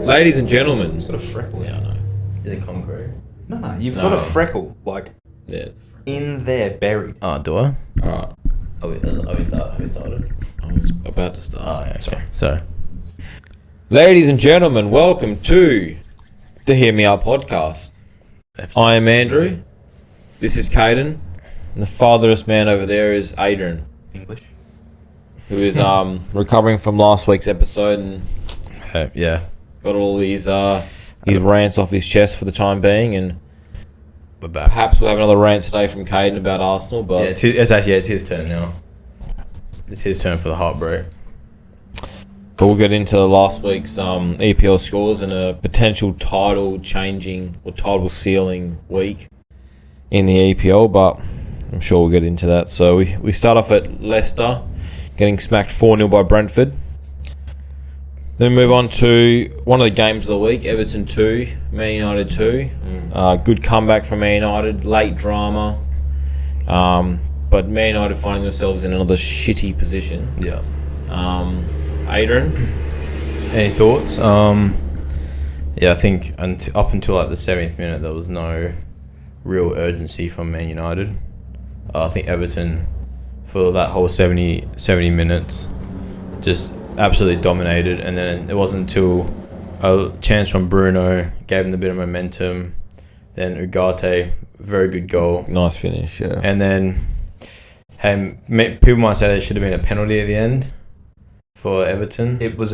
Ladies and gentlemen. It's got a freckle. Yeah, I know. Is it concrete? No, you've got a freckle, like, in there, buried. Oh, do I? Alright. Have we started? I was about to start. Oh, yeah, sorry. Ladies and gentlemen, welcome to the Hear Me Out podcast. I am Andrew. This is Caden. And the fatherless man over there is Adrian. English. Who is recovering from last week's episode and Yeah. got all his rants off his chest for the time being, and We're back. perhaps we'll have another rant today from Caden about Arsenal, but Yeah, it's his turn now. It's his turn for the heartbreak. we'll get into last week's EPL scores and a potential title changing or title sealing week in the EPL, but I'm sure we'll get into that. So we start off at Leicester getting smacked 4-0 by Brentford. Then we move on to one of the games of the week, Everton 2, Man United 2. Good comeback from Man United, late drama. But Man United finding themselves in another shitty position. Yeah. Adrian? Any thoughts? Yeah, I think up until like the 70th minute, there was no real urgency from Man United. I think Everton, for that whole 70 minutes, just absolutely dominated. And then it wasn't until a chance from Bruno gave them a bit of momentum. Then Ugarte, very good goal. Nice finish, yeah. And then people might say there should have been a penalty at the end for Everton. It could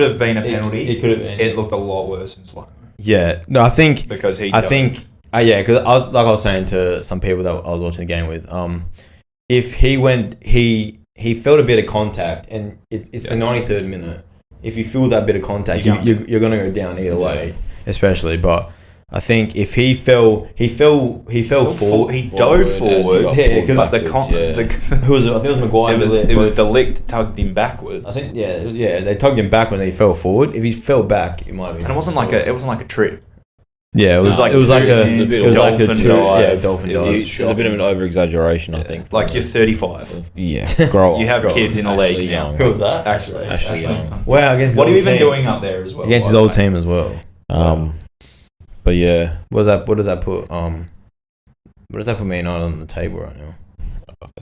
have been a penalty. It could have been. It looked a lot worse in slow. Yeah. No, I think... Because he... because I was saying to some people that I was watching the game with, if he felt a bit of contact, and it's the 93rd minute. If you feel that bit of contact, you're going to go down either way, especially. But I think if he fell forward. He dove forward. Yeah, because but who was it? I think it was Maguire. It was De Ligt tugged him backwards. I think they tugged him back when he fell forward. If he fell back, it might be. And it wasn't like a trip. Yeah, it was like a dolphin dive. Yeah, dolphin dive. There's a bit of an over-exaggeration, I think. Like you're 35. Yeah, grow up. You have kids in the league now. Who was that? Actually Young. Wow, against what are you even doing up there as well? Against his old team as well. But yeah, what does that put Man United on the table right now?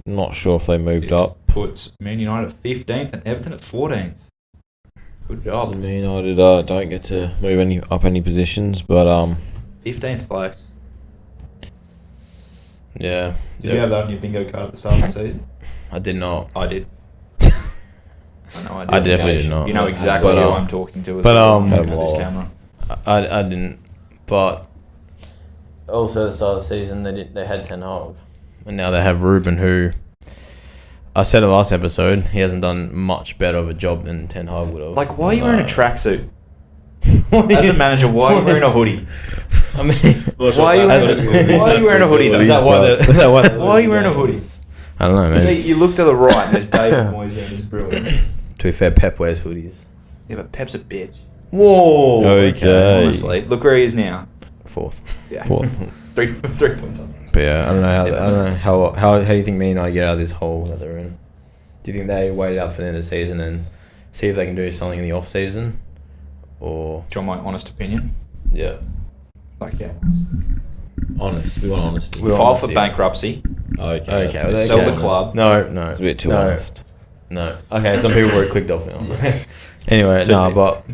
not sure if they moved up. Puts Man United at 15th and Everton at 14th. Good So job. Man United don't get to move any positions, but 15th place. Yeah. Did you have that on your bingo card at the start of the season? I did not. I did. I know I did. I definitely did not. You know exactly who I'm talking to. This camera. I didn't. But also at the start of the season, they had Ten Hag, and now they have Ruben, who I said in the last episode, he hasn't done much better of a job than Ten Hag would have. Like, why are you wearing a tracksuit? As a manager, why are you wearing a hoodie? I mean, why are you wearing a hoodie though? Why are you wearing a hoodie? I don't know, man. See, you look to the right and there's David Moyes and there's Bruin. To be fair, Pep wears hoodies. Yeah, but Pep's a bitch. Whoa. Okay. Honestly, look where he is now. Fourth. Yeah. Fourth. 3 points up. But yeah, I don't know how do you think Man United get out of this hole that they're in? Do you think they wait out for the end of the season and see if they can do something in the off season, or? Do you want my honest opinion? Yeah. Like, yeah. Honest. We want honesty. We file for bankruptcy. Okay. Sell the club. No. It's a bit too honest. No. Okay, some people were clicked off now. Anyway, but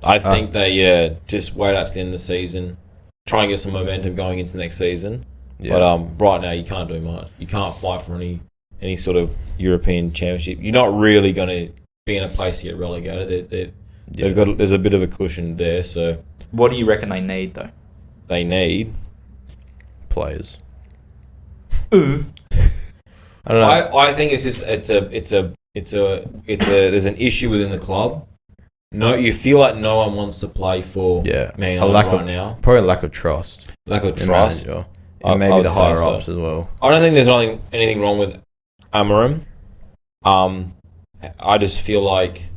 I think they just wait out to the end of the season, try and get some momentum going into next season. Yeah. But right now you can't do much. You can't fight for any sort of European championship. You're not really going to be in a place to get relegated. There's a bit of a cushion there. So what do you reckon they need though? They need players. I don't know. I think it's just there's an issue within the club. No, you feel like no one wants to play for Man United now. Probably a lack of trust. Lack of trust. And maybe the higher ups as well. I don't think there's anything wrong with Amorim. I just feel like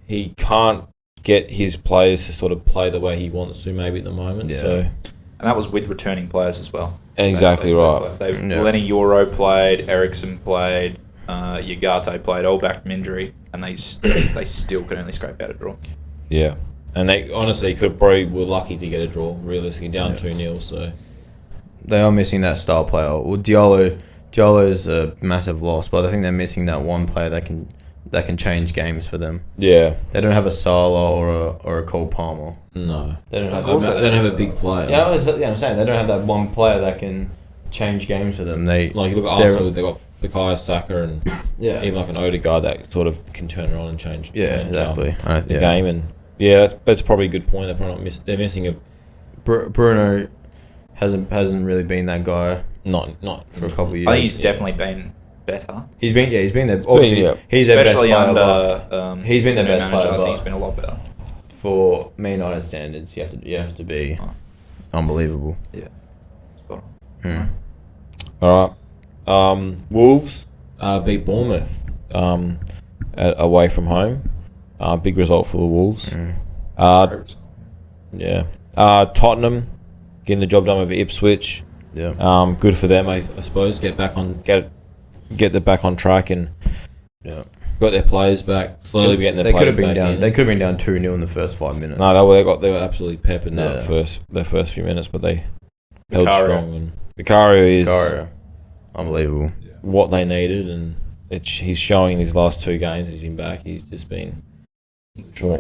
he can't get his players to sort of play the way he wants to maybe at the moment. Yeah. So. And that was with returning players as well. Exactly right. Lenny Euro played, Ericsson played, Ugarte played, all back from injury, and they still could only scrape out a draw. Yeah. And they honestly were lucky to get a draw, realistically, down 2-0. So They are missing that star player. Well, Diallo's a massive loss, but I think they're missing that one player that can change games for them. yeah, They don't have a Salah or a Cole Palmer. no, They don't have. they don't have a big player. I'm saying they don't have that one player that can change games for them. They Like you look at Arsenal, they've got Bukayo Saka and yeah, even like an Odegaard that sort of can turn around and change. exactly. The game, and that's probably a good point. They're probably not they're missing a Bruno hasn't really been that guy not for a couple of years. I think he's definitely been better. He's been there. Obviously, he's their best Especially player. under He's been their new best manager. player, I think but he's been a lot better. for Man United standards, you have to be unbelievable. Yeah. Spot on. Mm. All right. Wolves beat Bournemouth away from home. Big result for the Wolves. Mm. Yeah. Tottenham getting the job done over Ipswich. Yeah. Good for them, I suppose. Get them back on track and got their players back. Slowly getting their players back in. They could have been down 2-0 in the first 5 minutes. No, they were absolutely pepping their first few minutes, but they held strong. And Vicario is unbelievable. what they needed, and he's showing these last 2 games he's been back. He's just been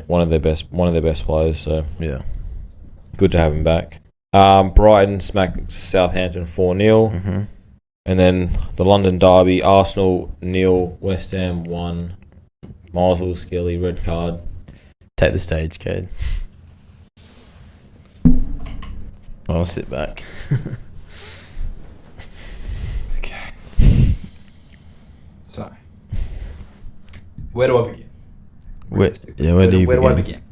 one of their best players. So Yeah. good to have him back. Brighton smacked Southampton 4-0. Mm-hmm. And then the London derby, Arsenal 0, West Ham 1. Miles Skelly, red card. Take the stage, Cade. I'll sit back. Okay. So, where do I begin? Where do I begin?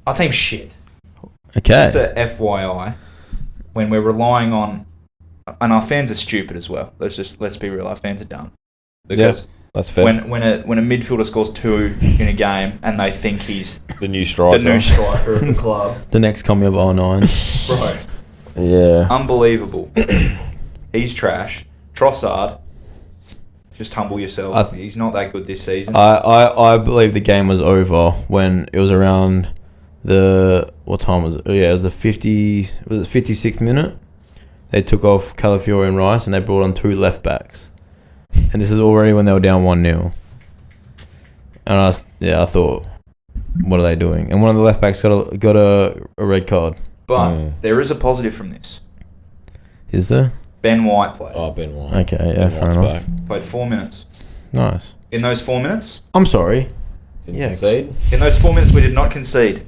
Our team's shit. Okay. Just a FYI, when we're relying on, and our fans are stupid as well. Let's be real. Our fans are dumb. Because that's fair. when a midfielder scores 2 in a game and they think he's the new striker of the club, The next coming of 09. bro, yeah, unbelievable. He's trash. Trossard, just humble yourself. He's not that good this season. I believe the game was over when it was around what time was it? Oh, yeah, it was the 56th minute. They took off Calafiori and Rice and they brought on 2 left backs. And this is already when they were down 1-0. And I thought, what are they doing? And one of the left backs got a red card. But there is a positive from this. Is there? Ben White played. Oh, Ben White. Okay, yeah, fair enough. Played 4 minutes. Nice. In those 4 minutes? I'm sorry. Didn't concede. In those 4 minutes, we did not concede.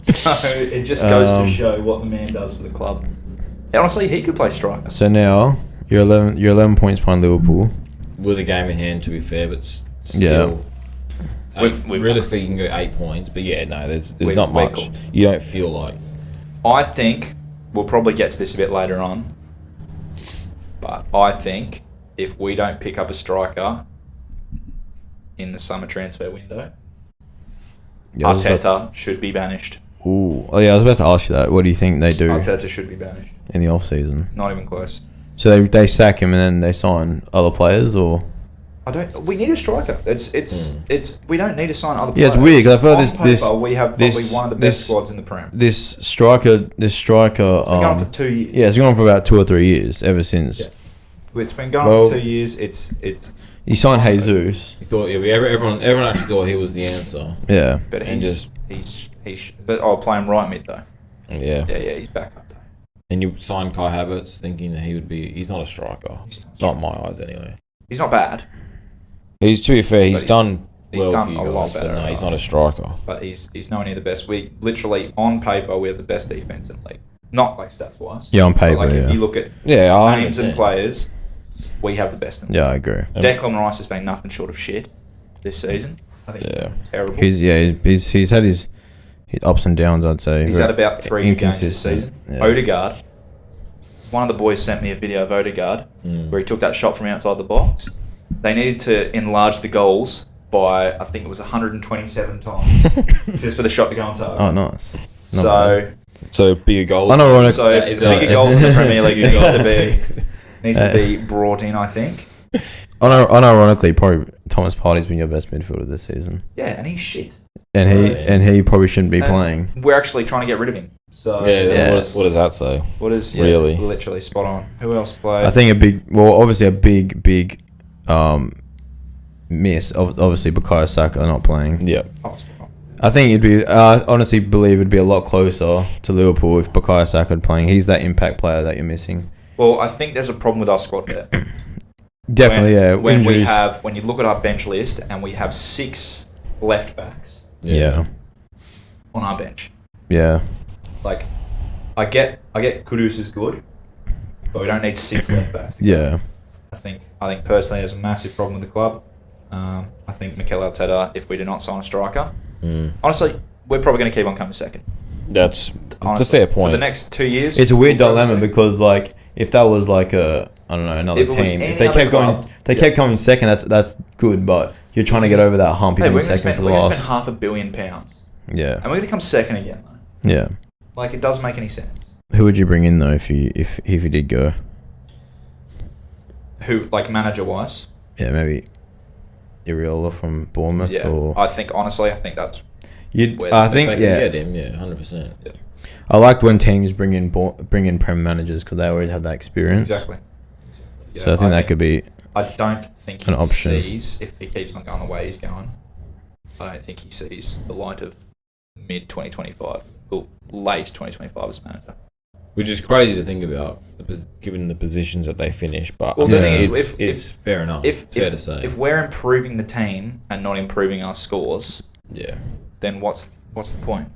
So it just goes to show what the man does for the club. Honestly, he could play striker. So now you're 11 points behind Liverpool. With a game in hand, to be fair, but still. Yeah. We've realistically, you can go 8 points, but yeah, no, there's not much. You don't feel like. I think we'll probably get to this a bit later on, but I think if we don't pick up a striker in the summer transfer window, Arteta should be banished. Ooh. Oh yeah, I was about to ask you that. What do you think they do Arteta should be banished. in the off season? Not even close. So they sack him and then they sign other players, or? We need a striker. We don't need to sign other players. Yeah, it's weird because I feel we have probably one of the best squads in the Prem. This striker. It's been going on for 2 years. Yeah, it's been on for about 2 or 3 years ever since. Yeah. It's been going on for 2 years. It's. He signed Jesus. You thought everyone actually thought he was the answer. Yeah, But but I'll play him right mid though. Yeah. Yeah, he's back up though. And you signed Kai Havertz thinking that he would be. He's not a striker. Not in my eyes anyway. He's not bad. To be fair, he's done well done for you a guys, lot better. but no, he's not a striker. But he's nowhere near the best. We literally on paper we have the best defense in the league. Not like stats wise. Yeah, on paper. But if you look at names and players, we have the best in the league. Yeah, I agree. Declan Rice has been nothing short of shit this season. I think terrible. He's had his ups and downs, I'd say. He's had about 3 good games this season. Yeah. Odegaard. One of the boys sent me a video of Odegaard where he took that shot from outside the box. They needed to enlarge the goals by, I think it was 127 times just for the shot to go on target. Oh, nice. So bigger goals. Unironic. Bigger goals in the Premier League needs to be brought in, I think. Unironically, probably Thomas Partey's been your best midfielder this season, Yeah, and he's shit. and he probably shouldn't be playing. We're actually trying to get rid of him. So Yeah. What does that say? What is Really? literally spot on? Who else played? I think obviously a big miss. Obviously, Bukayo Saka not playing. Yeah. Oh, spot on. I think it'd be. Honestly, believe it'd be a lot closer to Liverpool if Bukayo Saka had playing. He's that impact player that you're missing. Well, I think there's a problem with our squad there. Definitely, when injuries. when you look at our bench list and we have 6 left backs Yeah. on our bench. Yeah. Like, I get Kudus is good, but we don't need 6 left backs. Yeah. I think personally there's a massive problem with the club. I think Mikel Arteta, if we do not sign a striker, honestly, we're probably going to keep on coming second. That's Honestly, a fair point. For the next 2 years, It's a weird we'll go dilemma second. because like if that was like another If it was team, any if they other kept club, going, they kept coming second. That's good, but you're trying to get over that hump. Hey, You've we're been going to second spend for the last. £500 million, and Yeah. we're going to come second again. Though. Yeah. Like, it doesn't make any sense. Who would you bring in though if you did go? Who, like, manager wise? Yeah, maybe Iriola from Bournemouth Yeah, or I think that's. you'd. Where I the think Like, yeah. him, 100%. Yeah. I liked when teams bring in Prem managers because they always have that experience. Exactly. So I think that could be. I don't think he an option. sees, if he keeps on going the way he's going, I don't think he sees the light of mid 2025 or late 2025 as manager. Which is crazy to think about, given the positions that they finish. But Well, the thing is, it's fair enough. It's fair to say. If we're improving the team and not improving our scores, Yeah. then what's the point?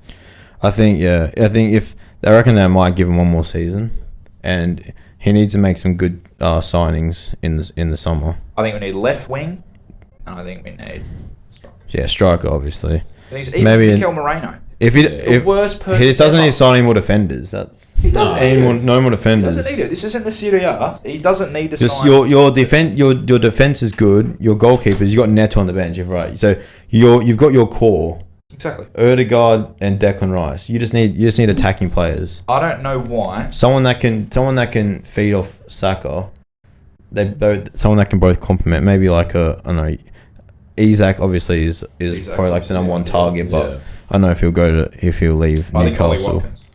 I think if I reckon they might give him one more season, and he needs to make some good signings in the summer. I think we need left wing, and I think we need. Yeah, striker obviously. I think it's even Maybe Mikel Moreno. If The worst person. he doesn't ever. need to sign any more defenders. That's He doesn't No. need it. no more He defenders. doesn't need it. This isn't the Serie A. He doesn't need to Just sign. your defense is good. Your goalkeepers, you got Neto on the bench, right? So you've got your core, Exactly. Odegaard and Declan Rice. You just need attacking players. I don't know why. Someone that can feed off Saka. Someone that can both complement. Maybe like I don't know. Isaac obviously is Isaac's probably like the number one obviously, target, but Yeah. I don't know if he'll leave I think Ollie Newcastle. Watkins.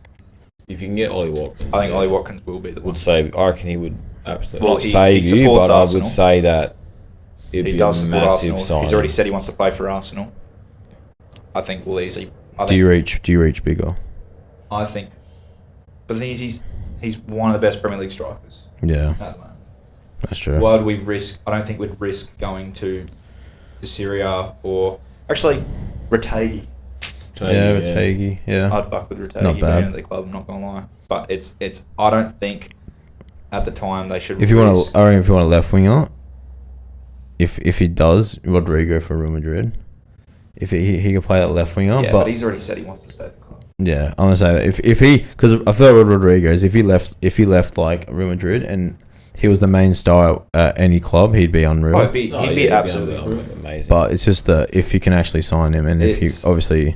If you can get Ollie Watkins, I think Ollie Watkins will be the one. would save. I reckon he would absolutely Well, not he save you, supports but I Arsenal. would say that it'd He be does a support massive Arsenal. sign. He's already said he wants to play for Arsenal. I think we'll easily. Do you reach bigger? I think. But the thing is, he's one of the best Premier League strikers Yeah, at the moment. that's true. Why would we risk? I don't think we'd risk going to Syria or actually Rategi. Yeah, Tagi. Yeah, I'd fuck with Rategi Not being bad. at the club. I'm not gonna lie, but it's. I don't think at the time they should. if you want risk- to, I reckon if you want a left winger, if he does, Rodrigo for Real Madrid. If he can play that left winger, yeah, but he's already said he wants to stay at the club. yeah, I'm gonna say that if he, because I feel like Rodriguez, if he left like Real Madrid and he was the main star at any club, he'd be unreal. Oh, he'd be absolutely. amazing. But it's just that if you can actually sign him, and if It's- he obviously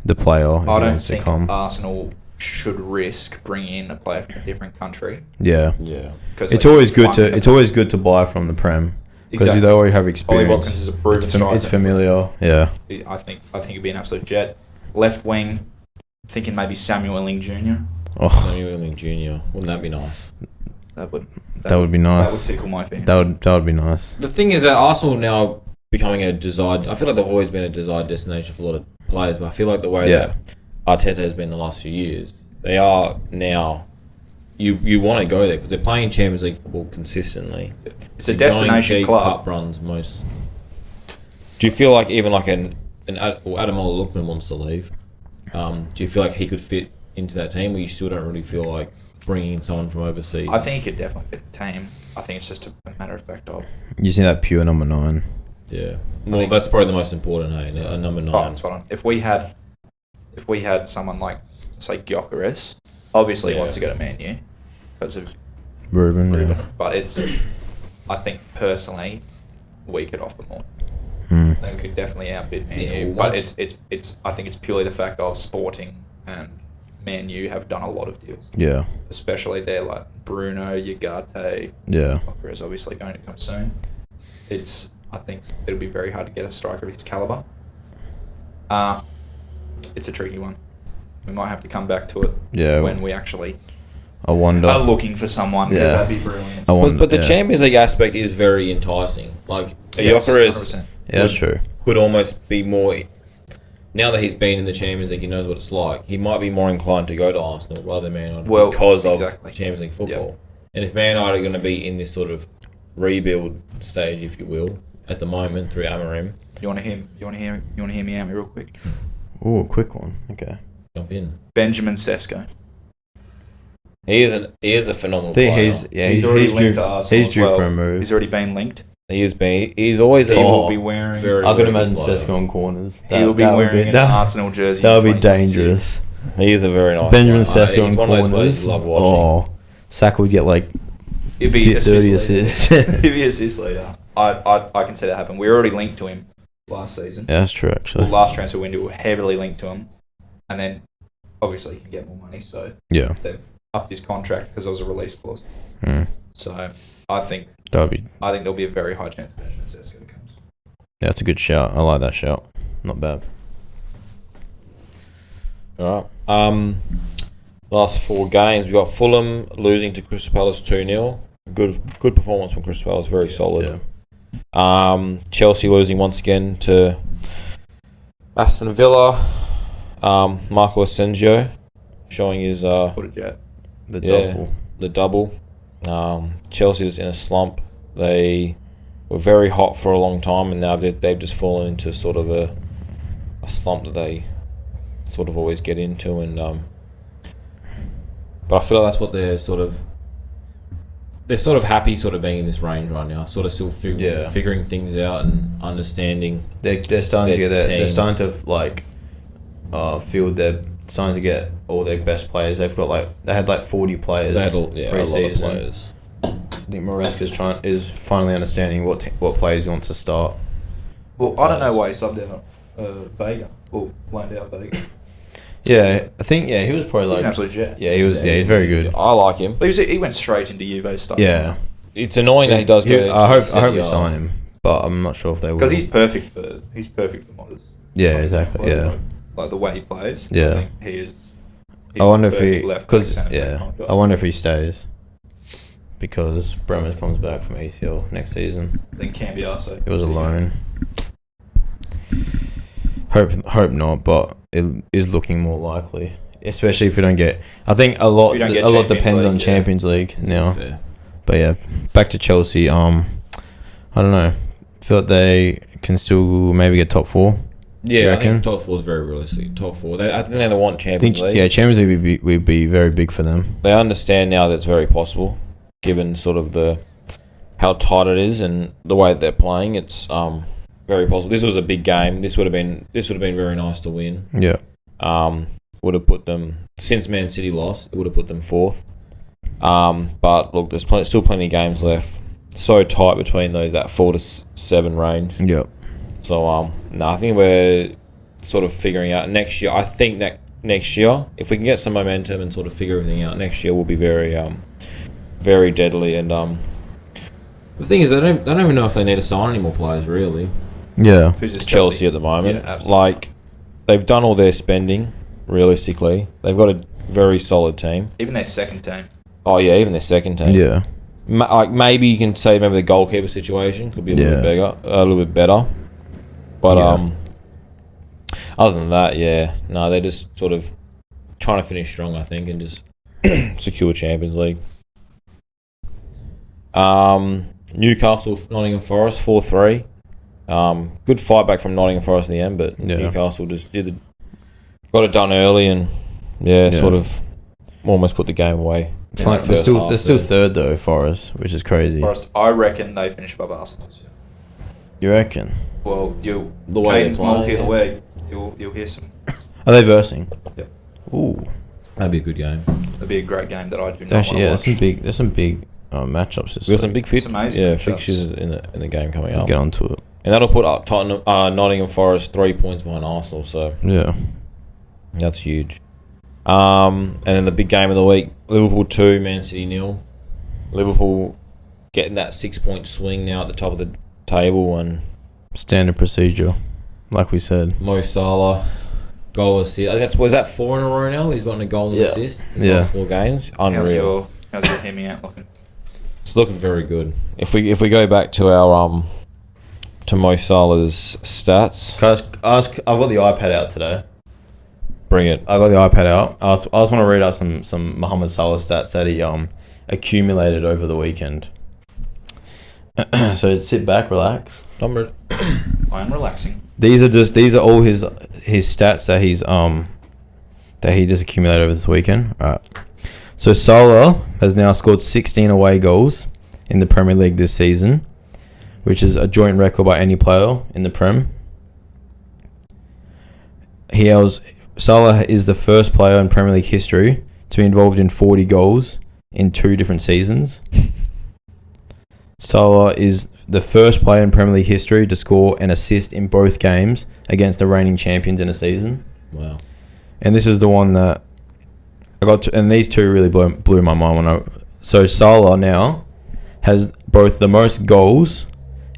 the player, if I he don't wants to think come, Arsenal should risk bringing in a player from a different country. yeah. yeah. Because It's always good to buy from the Prem because Exactly. they already have Ollie experience. Watkins is a proven striker. It's familiar. Yeah. I think it'd be an absolute jet. Left wing, thinking maybe Samuel Elling Jr. Oh, Samuel Elling Jr. Wouldn't that be nice? that would be That would nice. tickle my fancy. That would be nice. The thing is that Arsenal now becoming a desired. I feel like they've always been a desired destination for a lot of players, but I feel like the way Yeah. that Arteta has been the last few years, they are now. You want to go there because they're playing Champions League football consistently. It's a They're going destination deep club. Cup runs most. Do you feel like even like Adam Lookman wants to leave? Do you feel like he could fit into that team, or you still don't really feel like bringing in someone from overseas? I think he could definitely fit the team. I think it's just a matter of fact of. You see that pure number 9. Yeah. Well, that's probably the most important. Hey, a number 9. Oh, spot on. If we had someone like say Gyökeres, obviously he Yeah. wants to go to Man U because of Ruben. Ruben, Yeah. but I think personally we could offer more. Mm. They could definitely outbid Man Yeah, U, well, but it's I think it's purely the fact of Sporting and Man U have done a lot of deals, Yeah. especially there like Bruno, Ugarte, Yeah. Gyökeres obviously going to come soon. I think it'll be very hard to get a striker of his calibre. It's a tricky one. We might have to come back to it when we actually I wonder. are looking for someone, because that'd be brilliant. But the Champions League aspect is very enticing. Like, Gyökeres that's true. could almost be more... Now that he's been in the Champions League, he knows what it's like. He might be more inclined to go to Arsenal rather than Man United because of Champions League football. Yep. And if Man United are going to be in this sort of rebuild stage, if you will, at the moment through Amorim... You want to hear me out real quick? Ooh, a quick one. Okay. Jump in. Benjamin Sesko. He is a phenomenal player. He's already linked to Arsenal. He's due for a move. He's already been linked. He's always... He will be wearing... I can imagine Sesko on corners. He will be wearing an Arsenal jersey. That would be dangerous. He is a very nice Benjamin Sesko on corners. One of those players you love watching. Saka would get like 30 assists. He'd be assist leader. I can see that happen. We were already linked to him last season. Yeah, that's true, actually. Well, last transfer window, we were heavily linked to him. And then, obviously, he can get more money, so they've upped his contract because there was a release clause. So, I think there'll be a very high chance Benjamin Sesko comes. Yeah, that's a good shout. I like that shout. Not bad. All right. Last 4 games, we've got Fulham losing to Crystal Palace 2-0. Good performance from Crystal Palace, very solid. Yeah. Chelsea losing once again to Aston Villa. Marco Asensio showing his The double. Chelsea's in a slump. They were very hot for a long time, and now they've just fallen into sort of a slump that they sort of always get into. And but I feel like that's what they're sort of happy sort of being in this range right now, sort of still figuring things out and understanding. They're starting to get they're starting to they're starting to get all their best players. They've got they had 40 players. They had a lot of players. I think Maresca's is finally understanding what players he wants to start. Well, I don't know why he subbed out Vega or loaned out Vega. Yeah, I think he was probably he's an absolute jet. Yeah, he was. Yeah, he's very good. I like him. But he went straight into Juve stuff. Yeah, it's annoying that he does go. I hope we sign him, but I'm not sure if they will. Because he's perfect for Modders. Yeah, exactly. Like the way he plays. Yeah, I think he is. I wonder if I wonder if he stays because Bremer comes back from ACL next season. Then Cambiaso. It was a loan. Hope not, but it is looking more likely. Especially if we don't get... I think a lot depends on Champions League now. Fair. But yeah, back to Chelsea. I don't know. Feel like they can still maybe get top 4. Yeah, I think top 4 is very realistic. Top 4. I think they want Champions League. Yeah, Champions League would be very big for them. They understand now that it's very possible, given sort of how tight it is and the way that they're playing. It's very possible. This was a big game. This would have been very nice to win. Yeah. Would have put them, since Man City lost, it would have put them 4th. But look, there's still plenty of games left. So tight between that 4 to 7 range. Yep. So I think we're sort of figuring out next year. I think that next year, if we can get some momentum and sort of figure everything out, next year will be very, very deadly. And the thing is, they don't even know if they need to sign any more players, really. Yeah. Who's this Chelsea at the moment. Yeah, absolutely. They've done all their spending. Realistically, they've got a very solid team. Even their second team. Oh yeah, even their second team. Yeah. Maybe you can say maybe the goalkeeper situation could be a little bit better. But other than that, they're just sort of trying to finish strong, I think, and just secure Champions League. Newcastle, Nottingham Forest, 4-3. Good fight back from Nottingham Forest in the end, but Newcastle just got it done early and sort of almost put the game away. They're still third though, Forest, which is crazy. Forest, I reckon they finish above Arsenal. You reckon? Well, the way it's multi of the way, you'll hear some. Are they versing? Yep. Ooh, that'd be a good game. That'd be a great game that I do not want to watch. There's some big matchups. We've got some big fixtures in the game coming up. Get onto it, and that'll put Nottingham Forest 3 points behind Arsenal. So that's huge. And then the big game of the week: Liverpool 2, Man City 0. Liverpool getting that 6-point swing now at the top of table, and Standard procedure, like we said. Mo Salah, goal assist. I think was that 4 in a row now? He's gotten a goal and assist in his last 4 games. Unreal. How's your Hemi out looking? It's looking very good. If we go back to our to Mo Salah's stats, Can I ask, I've got the iPad out today. bring it. I got the iPad out. I just want to read out some Mohamed Salah stats that he accumulated over the weekend. So sit back, relax. I am relaxing. These are all his stats that he just accumulated over this weekend. All right. So Salah has now scored 16 away goals in the Premier League this season, which is a joint record by any player in the Prem. Salah is the first player in Premier League history to be involved in 40 goals in 2 different seasons. Salah is the first player in Premier League history to score an assist in both games against the reigning champions in a season. Wow. And this is the one that I got to, and these two really blew my mind so Salah now has both the most goals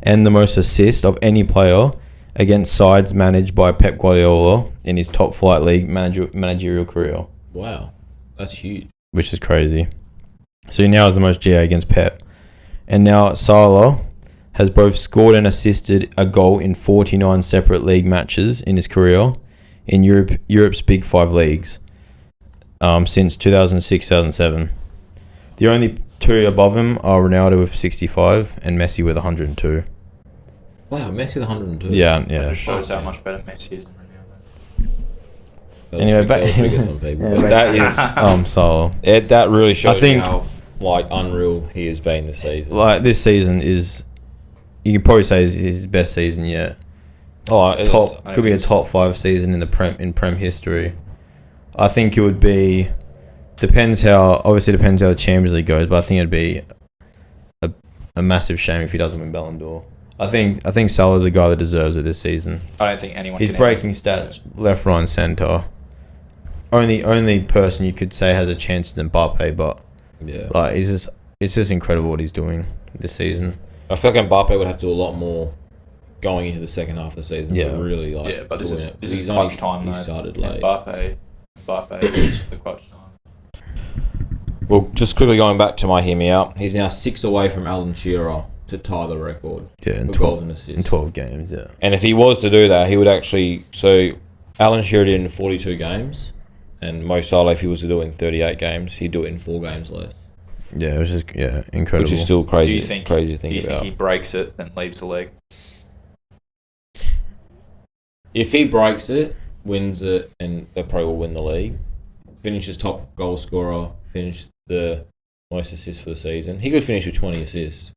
and the most assists of any player against sides managed by Pep Guardiola in his top flight league managerial career. Wow. That's huge. Which is crazy. So he now has the most GA against Pep. And now Salah has both scored and assisted a goal in 49 separate league matches in his career in Europe's Big 5 leagues since 2006-2007. The only 2 above him are Ronaldo with 65 and Messi with 102. Wow, Messi with 102. Yeah. That just shows how much better Messi is than Ronaldo. Anyway, that'll trigger some people. Yeah, But that is Salah. that really shows I think- how unreal he has been this season. Like this season is, you can probably say is his best season yet. Could be a top 5 season in the Prem history. I think it would be. Depends how the Champions League goes, but I think it'd be a massive shame if he doesn't win Ballon d'Or. I think Salah's a guy that deserves it this season. I don't think anyone. He's breaking stats left, right, and centre. Only person you could say has a chance is Mbappe, but Yeah. like it's just incredible what he's doing this season. I feel like Mbappe would have to do a lot more going into the second half of the season to really like. Yeah, but this is He's clutch only- time though. He started late. Mbappe is the clutch time. Well, just quickly going back to my hear me out. He's now 6 away from Alan Shearer to tie the record Yeah, for goals and assists. in 12 games. Yeah, And if he was to do that, he would actually. So, Alan Shearer did it in 42 games, and Mo Salah, if he was to do it in 38 games, he'd do it in 4 games less. yeah, it was just incredible. Which is still crazy. Do you think? Crazy to think Do you about. think he breaks it and leaves the leg? If he breaks it, wins it, and they probably will win the league, finishes top goal scorer, finish the most assists for the season. He could finish with 20 assists.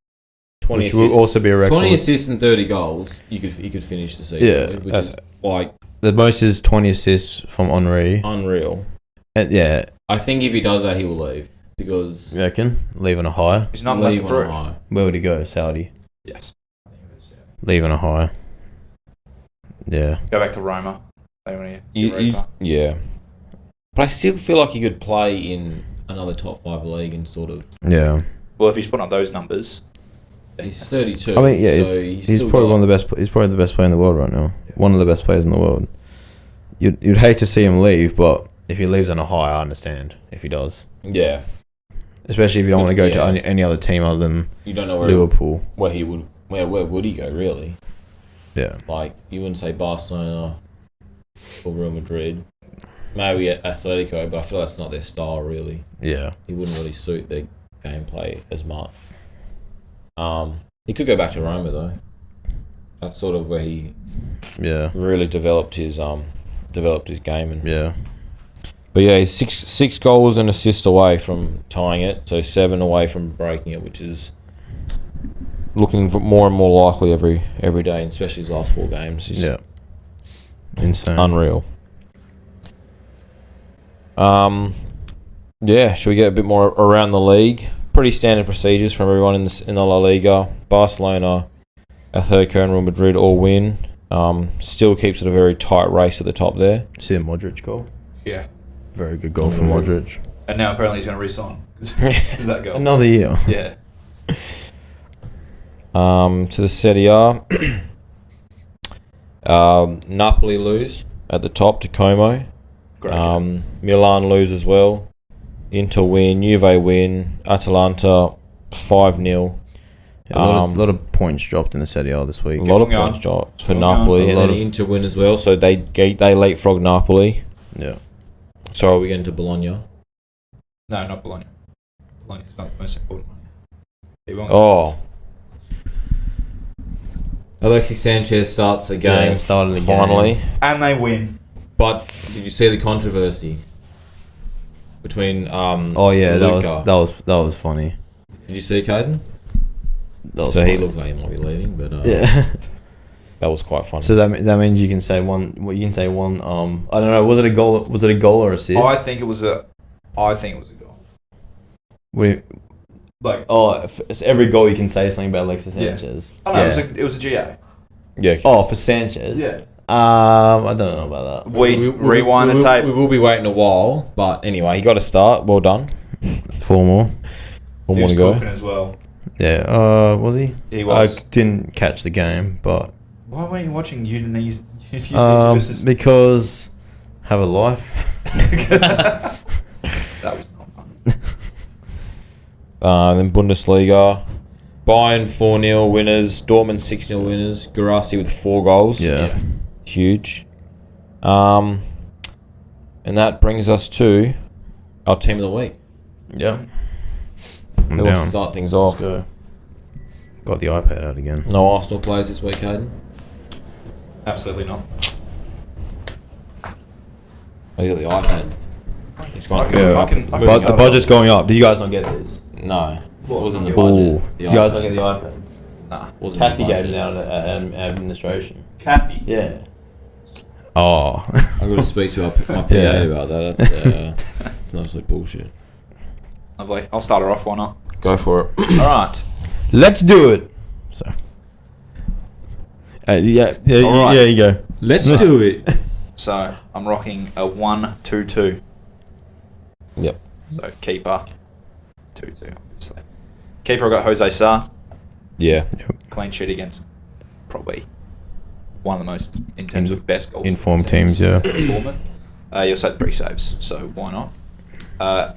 20 Which assists. will also be a record. 20 assists and 30 goals. He could finish the season. Yeah, with, which is like The most is 20 assists from Henry. unreal. And yeah, I think if he does that, he will leave because you reckon? Leaving a high. He's not left leave to on a prove. high. Where would he go? Saudi. Yes. Leaving a high. Yeah. Go back to Roma. They want to Yeah, but I still feel like he could play in another top 5 league and sort of. Yeah. Well, if he's putting up those numbers, then He's 32. I mean, yeah, so he's still probably got- one of the best. He's probably the best player in the world right now. One of the best players in the world. You'd hate to see him leave, but if he leaves on a high, I understand. If he does, Yeah, especially if you don't want to go Yeah. to any other team other than you don't know where Liverpool. he would. Where would he go really? Yeah. Like you wouldn't say Barcelona or Real Madrid. Maybe Atletico, but I feel that's not their style really. Yeah. He wouldn't really suit their gameplay as much. He could go back to Roma though. That's sort of where he Yeah. really developed his game. And Yeah. but yeah, he's six goals and assists away from tying it, so 7 away from breaking it, which is looking for more and more likely every day, and especially his last 4 games. He's Yeah. Insane. unreal. Yeah, should we get a bit more around the league? Pretty standard procedures from everyone in the La Liga. Barcelona, Atletico, and Real Madrid all win. Still keeps it a very tight race at the top there. See a Modric goal. yeah. Very good goal from Modric. And now apparently he's going to re-sign. Is that goal? Another year. Yeah. To the Serie A. Napoli lose at the top to Como. Great game. Milan lose as well. Inter win. Juve win. Atalanta 5-0. A lot of points dropped in the Serie A this week. A lot of Long points gone. dropped for Long Napoli. gone. And A lot then of- Inter win as well, so they leapfrog Napoli. Yeah. So are we getting to Bologna? No, not Bologna. Bologna's not the most important one. He won't. Oh. Alexis Sanchez starts the game started the finally. game. And they win. But did you see the controversy between Oh yeah, Luka? that was funny. Did you see Caden? That was So he funny. looks like he might be leaving, but Yeah. that was quite funny. So that means you can say one. Well, you can say one. I don't know. Was it a goal? Was it a goal or assist? I think it was a goal. Like, It's every goal you can say something about Alexis Yeah. Sanchez. I don't know, it was a GA. Yeah. Oh, for Sanchez. Yeah. I don't know about that. We rewind the tape. We will be waiting a while, but anyway, he got a start. Well done. 4 more. One He more was to go. cooking as well. Yeah. Was he? He was. I didn't catch the game, but Why weren't you watching Udinese versus... because have a life. That was not fun. Then Bundesliga. Bayern 4-0 winners. Dortmund 6-0 winners. Guirassy with 4 goals. Yeah. Huge. And that brings us to our team of the week. Yeah. I'm Who wants down. to start things off? Go. Got the iPad out again. No Arsenal players this week, Hayden? Absolutely not. Oh, you got the iPad. It's gone. I can But the budget's going up. Do you guys not get this? No. It wasn't the Ooh. budget. The You guys iPad don't get the iPads. Nah. wasn't the Kathy gave budget. it out at administration. Kathy. Yeah. Oh. I've got to speak to my PA Yeah. about that. That's absolute bullshit. Lovely. I'll start her off, why not? Go for it. All right. Let's do it. So. Yeah. All right. Yeah. You go. Let's do it. So, I'm rocking a 1-2-2. Yep. So, keeper. 2-2, obviously. Keeper, I got Jose Sarr. Yeah. Clean sheet against probably one of the most, in terms of best goals. Informed teams, yeah. Bournemouth. You also had 3 saves, so why not?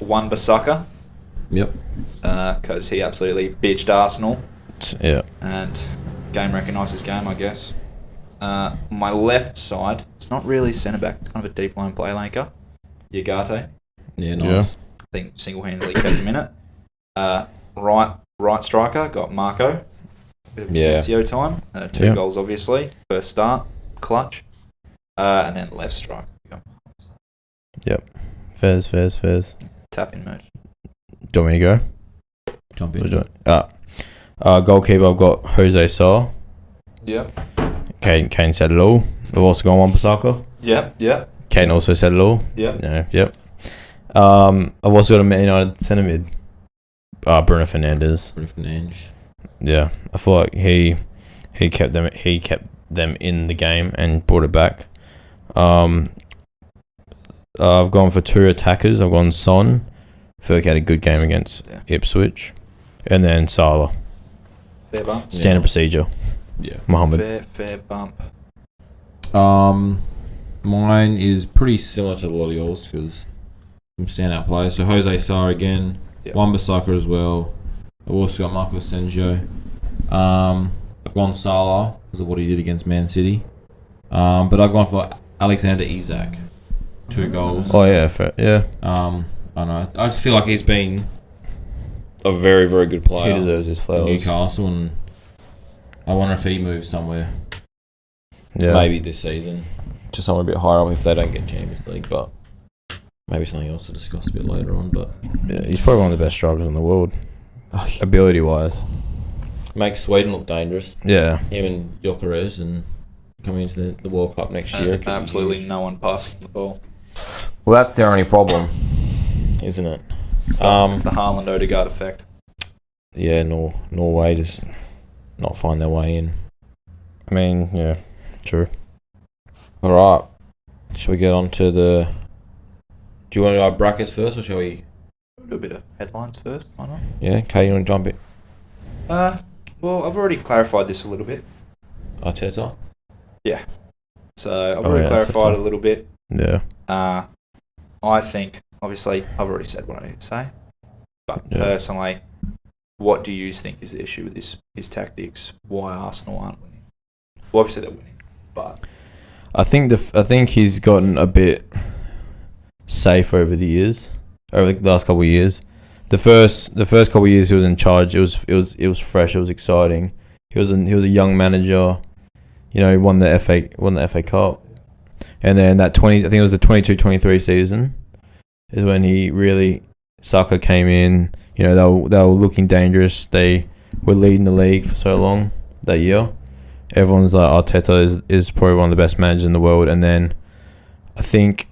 One Bissaka, Yep. because he absolutely bitched Arsenal, Yeah. and game recognises game, I guess. My left side, it's not really centre back, it's kind of a deep line play anchor. Yagate, Yeah, nice. I think single-handedly kept him in it. Right striker, got Marco. Bit of Yeah. Asensio time. 2 Yeah. goals, obviously. First start, clutch. And then left striker. Yep. Fairs. Tap in merch. Do you want me to go? Jump What in. are you doing? Goalkeeper, I've got Jose Sarr. Yep. Kane said it all. I've also got Wan-Bissaka. Yep. Kane also said it all. Yep. Yeah, yep. I've also got a Man United centre mid. Bruno Fernandes. Bruno Fernandes. Yeah, I feel like he kept them in the game and brought it back. I've gone for 2 attackers. I've gone Son. I feel like he had a good game against Ipswich, and then Salah. Fair bump. Standard Yeah. procedure. Yeah. Mohammed. Fair bump. Mine is pretty similar to a lot of yours because I'm standout players. So Jose Sarr again, Yep. Wan-Bissaka as well. I've also got Marco Asensio. I've gone Salah because of what he did against Man City. But I've gone for Alexander Isak. 2 goals. Oh yeah, fair. Yeah. I don't know. I just feel like he's been a very, very good player He deserves his for flowers. Newcastle, and I wonder if he moves somewhere. Yeah. Maybe this season to somewhere a bit higher up if they don't get Champions League, but maybe something else to discuss a bit later on. But Yeah, he's probably one of the best strikers in the world, oh, ability wise. makes Sweden look dangerous. Yeah. Him and Gyökeres, and coming into the World Cup next year. could be Absolutely huge. no one passing the ball. Well, that's their only problem, isn't it? It's the Haaland Odegaard effect. Yeah, Norway just not find their way in. I mean, yeah, true. All right, shall we get on to the? Do you want to do our brackets first, or shall we? Do a bit of headlines first, why not? Yeah, okay, you want to jump it? Well, I've already clarified this a little bit. Arteta. Yeah. So I've already clarified Arteta. a little bit. Yeah. I think, obviously, I've already said what I need to say. But Yeah. personally, what do you think is the issue with his tactics? Why Arsenal aren't winning? Well, obviously they're winning, but I think he's gotten a bit safe over the years, over the last couple of years. The first couple of years he was in charge, it was fresh, it was exciting. He was a young manager, you know. He won the FA Cup, and then I think it was the 22-23 season, is when he really Saka came in. You know, they were looking dangerous. They were leading the league for so long that year. Everyone's like, Arteta is probably one of the best managers in the world. And then I think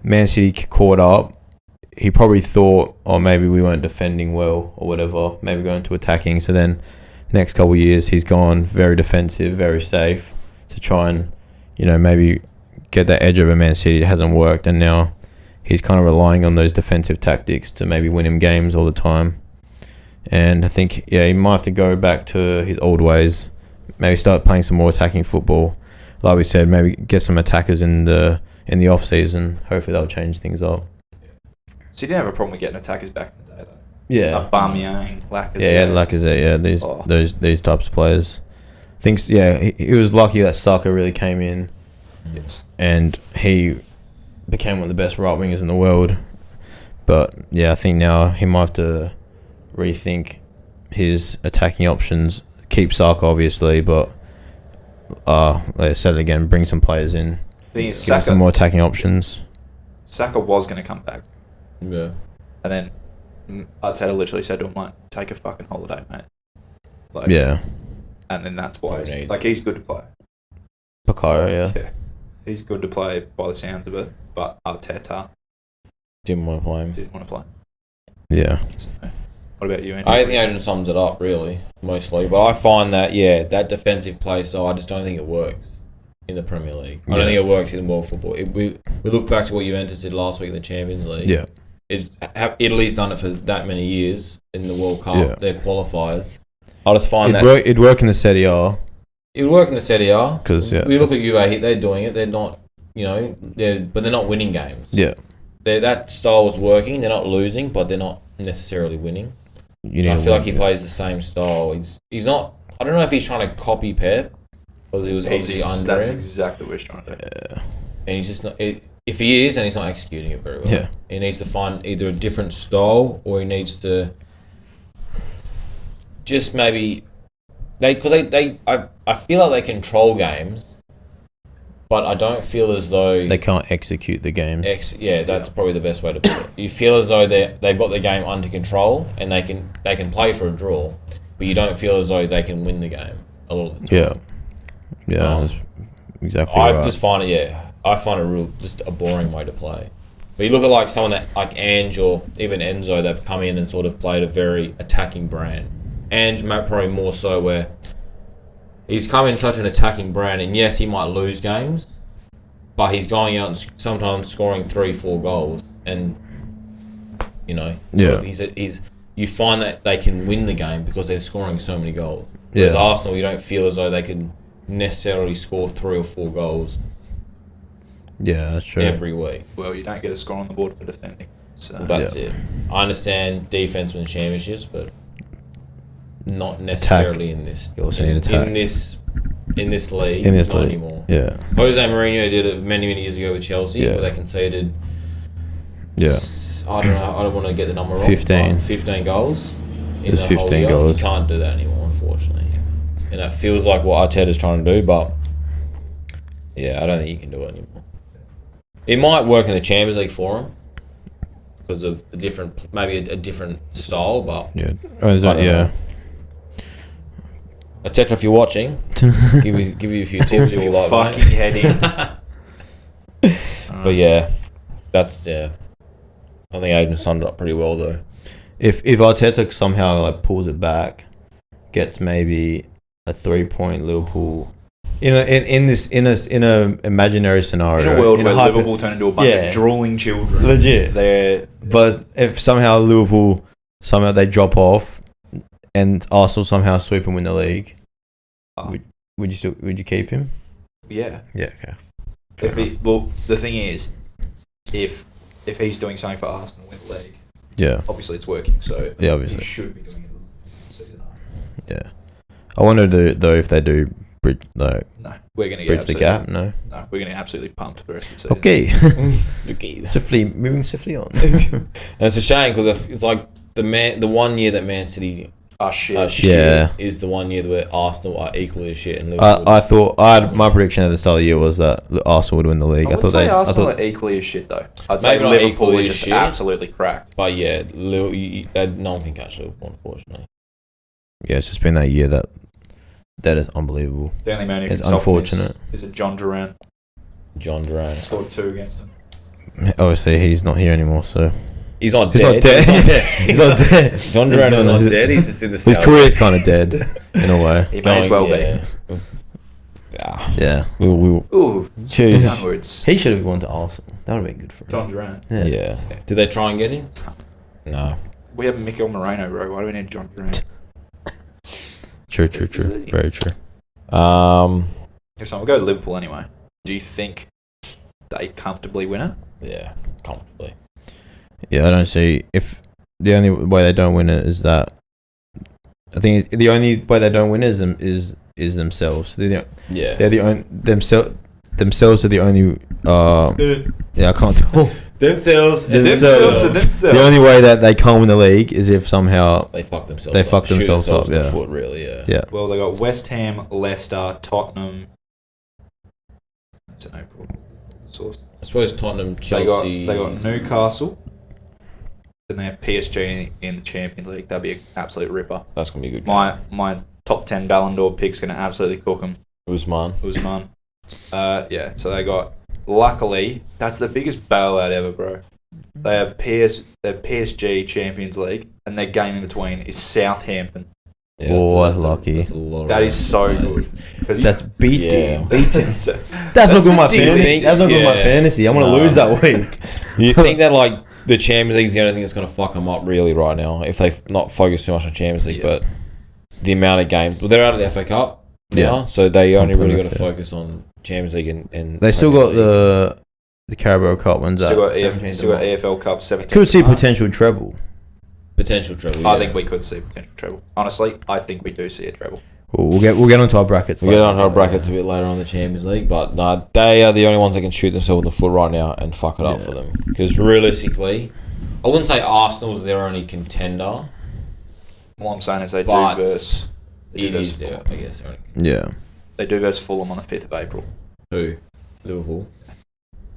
Man City caught up. He probably thought, oh, maybe we weren't defending well or whatever, maybe going to attacking. So then next couple of years he's gone very defensive, very safe to try and, you know, maybe get that edge over Man City. It hasn't worked, and now he's kind of relying on those defensive tactics to maybe win him games all the time. And I think, yeah, he might have to go back to his old ways. Maybe start playing some more attacking football. Like we said, maybe get some attackers in the off season. Hopefully that'll change things up. So he didn't have a problem with getting attackers back in the day, though. Yeah. Aubameyang, Lacazette. Yeah, Lacazette. Yeah, these types of players. Thinks. Yeah, he was lucky that Saka really came in. Yes. And he became one of the best right wingers in the world. But yeah, I think now he might have to rethink his attacking options. Keep Saka, obviously, but like I said again, bring some players in. Thing is, Give him some more attacking options. Saka was going to come back. Yeah. And then Arteta literally said to him, like, take a fucking holiday, mate. Like, Yeah. And then that's why. He needs Like, he's good to play. Bukayo, yeah. Yeah. He's good to play by the sounds of it, but Arteta Didn't want to play him. didn't want to play. Yeah. So, what about you, Andrew? I think Adrian sums it up, really, mostly. But I find that, yeah, that defensive play, so I just don't think it works in the Premier League. I don't think it works in world football. We look back to what Juventus did last week in the Champions League. Yeah. Italy's done it for that many years in the World Cup. Yeah. They're qualifiers. I just find It'd work in the Serie A. it would work in the Serie A. Because, yeah. We look at Juve, they're doing it. They're not, you know, but they're not winning games. Yeah. That style is working. They're not losing, but they're not necessarily winning. I feel like he plays the same style. He's not. I don't know if he's trying to copy Pep because he was obviously under That's him, exactly what he's trying to do. Yeah. and he's just not. If he is, and he's not executing it very well, Yeah. he needs to find either a different style or he needs to just maybe I feel like they control games, but I don't feel as though They can't execute the games. that's probably the best way to put it. You feel as though they've got the game under control and they can play for a draw, but you don't feel as though they can win the game a lot of the time. Yeah. That's exactly I right. just find it, I find it just a boring way to play. But you look at like someone that like Ange or even Enzo, they've come in and sort of played a very attacking brand. Ange probably more so where he's come in such an attacking brand, and yes, he might lose games, but he's going out and sometimes scoring 3-4 goals, and you know, he's you find that they can win the game because they're scoring so many goals. Whereas Arsenal, you don't feel as though they can necessarily score 3 or 4 goals. Yeah, that's true. Every week. Well, you don't get a score on the board for defending. So Well, that's it. I understand defense wins championships, but not necessarily in this. You also need attack. In this league. In this not league. anymore. Yeah. Jose Mourinho did it many years ago with Chelsea, where they conceded. Yeah. I don't know. I don't want to get the number wrong. 15. 15 goals. It was 15 goals. You can't do that anymore, unfortunately. And that feels like what Arteta's trying to do, but yeah, I don't think you can do it anymore. It might work in the Champions League for him because of a different style, but Yeah. Arteta, if you're watching, give you a few tips if you like. fucking head in. But yeah, that's I think Aiden summed it up pretty well though. If Arteta somehow like pulls it back, gets maybe a 3-point Liverpool, in a imaginary scenario, In a world where Liverpool turn into a bunch of drooling children, legit. they're But if somehow Liverpool they drop off, and Arsenal somehow sweep and win the league, Oh. would you keep him? Yeah. Yeah, okay. The thing is, if he's doing something for Arsenal win the league, Yeah, obviously it's working. So yeah, obviously. he should be doing it the season after. Yeah. I wonder though if they do bridge No, we're going to bridge the gap. No. No, we're going to get absolutely pumped for the rest of the season. Okay. Moving swiftly on. And it's a shame because it's like the 1 year that Man City Oh shit. are shit Yeah. is the 1 year where Arsenal are equally as shit. And Liverpool I thought my prediction at the start of the year was that Arsenal would win the league. I would say Arsenal are equally as shit though. I'd say Maybe not Liverpool equally are as just shit. absolutely cracked. But yeah, no one can catch Liverpool, unfortunately. Yeah, it's just been that year that is unbelievable. The only man who It's can stop them unfortunate. is John Duran. John Duran. Scored 2 against them. Obviously, he's not here anymore, so He's not he's dead. not dead. He's not dead. John Duran is not dead. He's just in the His south. career's kind of dead in a way. He may as well Yeah. be. Yeah. Ooh, Cheers. downwards. He should have gone to Arsenal. That would have been good for him. John Duran. Yeah. Did they try and get him? No. We have Mikel Moreno, bro. Why do we need John Duran? True. Very true. Um. So we'll go to Liverpool anyway. Do you think they comfortably win it? Yeah. Comfortably. Yeah, I don't see if the only way they don't win it is that. I think the only way they don't win is themselves. They're the only themselves are the only. Yeah, I can't tell. Themselves. The only way that they can't win the league is if somehow They fuck themselves. They up. fuck Shoot themselves up, in the yeah. foot, really. Yeah. yeah. Well, they got West Ham, Leicester, Tottenham. That's an April source. I suppose Tottenham, They Chelsea. got Newcastle. Then they have PSG in the Champions League. That'd be an absolute ripper. That's gonna be a good. My top 10 Ballon d'Or picks gonna absolutely cook them. Usman. Yeah. So they got. Luckily, that's the biggest bailout ever, bro. They have PSG Champions League, and their game in between is Southampton. Yeah, That's lucky. That's a lot of That is so players. good. 'Cause That's beating. Yeah. Beating. So- That's not good the with my deal. fantasy. That's not good with my Yeah. fantasy. I'm gonna lose that week. You think that like the Champions League is the only thing that's going to fuck them up really right now if they not focus too much on Champions League, Yeah. but the amount of games. Well, they're out of the FA Cup now, Yeah. so they From only really got Plymouth, to yeah. focus on Champions League and They still Premier got League. the Carabao Cup ones. Still got, 17th still got of March. AFL Cup 17. Could see potential treble. potential treble. I yeah. think we could see potential treble. Honestly, I think we do see a treble. We'll get onto our brackets. We'll get later. onto our brackets a bit later on the Champions League, but no, they are the only ones that can shoot themselves in the foot right now and fuck it up Yeah. for them. Because realistically, I wouldn't say Arsenal's their only contender. All I'm saying is they do But verse. It is their, I guess. Only. Yeah. They do verse Fulham on the 5th of April. Who? Liverpool.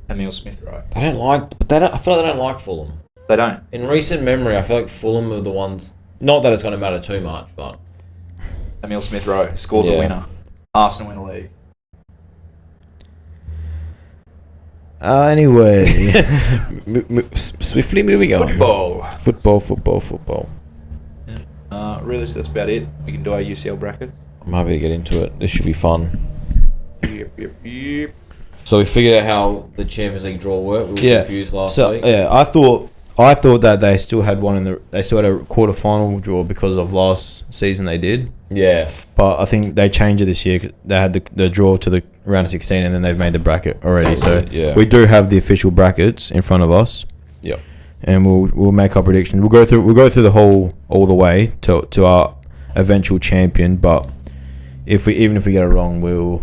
Emil Smith, right? They don't like, but they don't. I feel like they don't like Fulham. They don't. In recent memory, I feel like Fulham are the ones. Not that it's going to matter too much, but Emil Smith Rowe scores a Yeah. winner. Arsenal win the league. Anyway. Swiftly moving Football. Football. Really, so that's about it. We can do our UCL brackets. I'm happy to get into it. This should be fun. Yep. So we figured out how the Champions League draw worked. We were confused last So week. yeah, I thought that they still had they still had a quarter-final draw because of last season they did. Yeah. But I think they changed it this year. 'Cause they had the draw to the round of 16, and then they've made the bracket already. So Yeah. we do have the official brackets in front of us. Yep. And we'll make our predictions. We'll go through the whole all the way to our eventual champion. But even if we get it wrong, we'll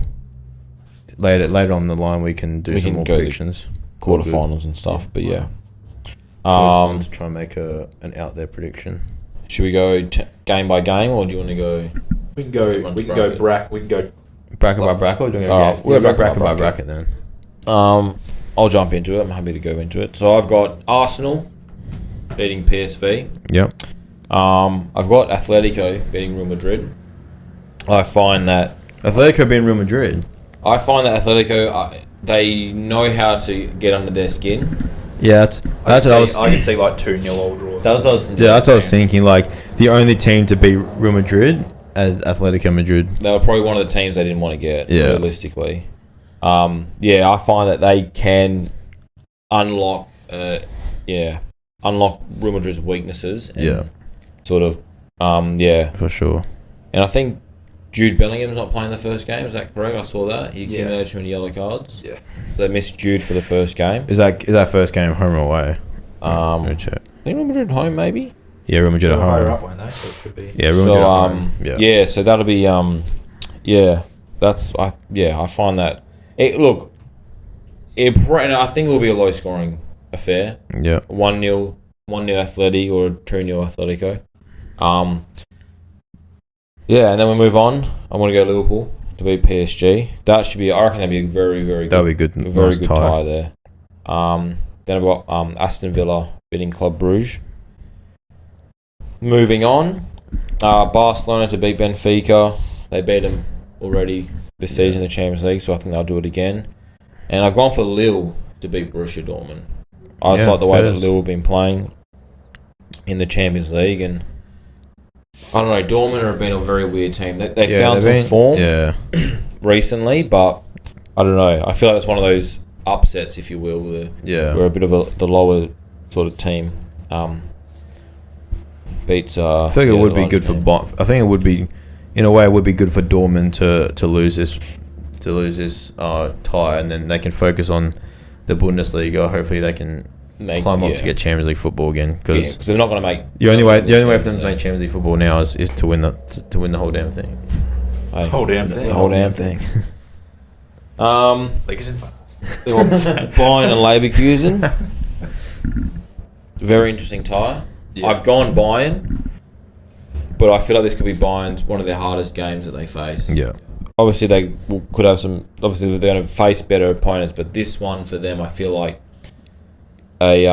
later on the line we can do some more predictions. Quarterfinals and stuff. But yeah. To try and make an out there prediction. Should we go game by game, or do you want to go? We can go. Everyone's We can go bracket. We can go. Bracket by bracket, or do we We'll go go bracket by bracket then? I'll jump into it. I'm happy to go into it. So I've got Arsenal beating PSV. Yep. I've got Atletico beating Real Madrid. I find that Atletico being Real Madrid. Atletico they know how to get under their skin. Yeah, that's what I was. I can see like 2-0 all draws. That's what I was thinking. Like the only team to beat Real Madrid as Atletico Madrid. They were probably one of the teams they didn't want to get. Yeah. Realistically, I find that they can unlock Real Madrid's weaknesses. And Yeah. sort of Yeah. for sure. And I think Jude Bellingham's not playing the first game. Is that correct? I saw that. He Yeah. accumulated too many yellow cards. Yeah. They missed Jude for the first game. Is that first game home or away? Let me check. I think Real Madrid home, maybe? Yeah, Real Madrid They at were higher home. up, weren't they? So it should be. Yeah, Real So, Madrid at home. Yeah. so that'll be, I find that. I think it will be a low scoring affair. Yeah. 1-0 Athletic or 2-0 Atletico. And then we move on. I want to go Liverpool to beat PSG. That should be, I reckon that'd be a very, very That'll good, be good. very Nice good tie there. Then I've got Aston Villa beating Club Brugge. Moving on, Barcelona to beat Benfica. They beat them already this season in the Champions League, so I think they'll do it again. And I've gone for Lille to beat Borussia Dortmund. I just like the way that Lille have been playing in the Champions League, and I don't know, Dortmund have been a very weird team. They found some form recently, but I don't know. I feel like it's one of those upsets, if you will. We're a bit of the lower sort of team. Beats. I think it would be good for. I think it would be, in a way, it would be good for Dortmund to lose this tie, and then they can focus on the Bundesliga. Hopefully, they can climb up to get Champions League football again. Because they're not going to make. The only way for them to make Champions League football now is to win the whole damn thing. The whole damn thing. The whole damn thing. League is in fun. Bayern and Leverkusen. Very interesting tie. Yeah. I've gone Bayern, but I feel like this could be Bayern's one of their hardest games that they face. Yeah. Obviously, they could have some. Obviously, they're going to face better opponents, but this one for them, I feel like a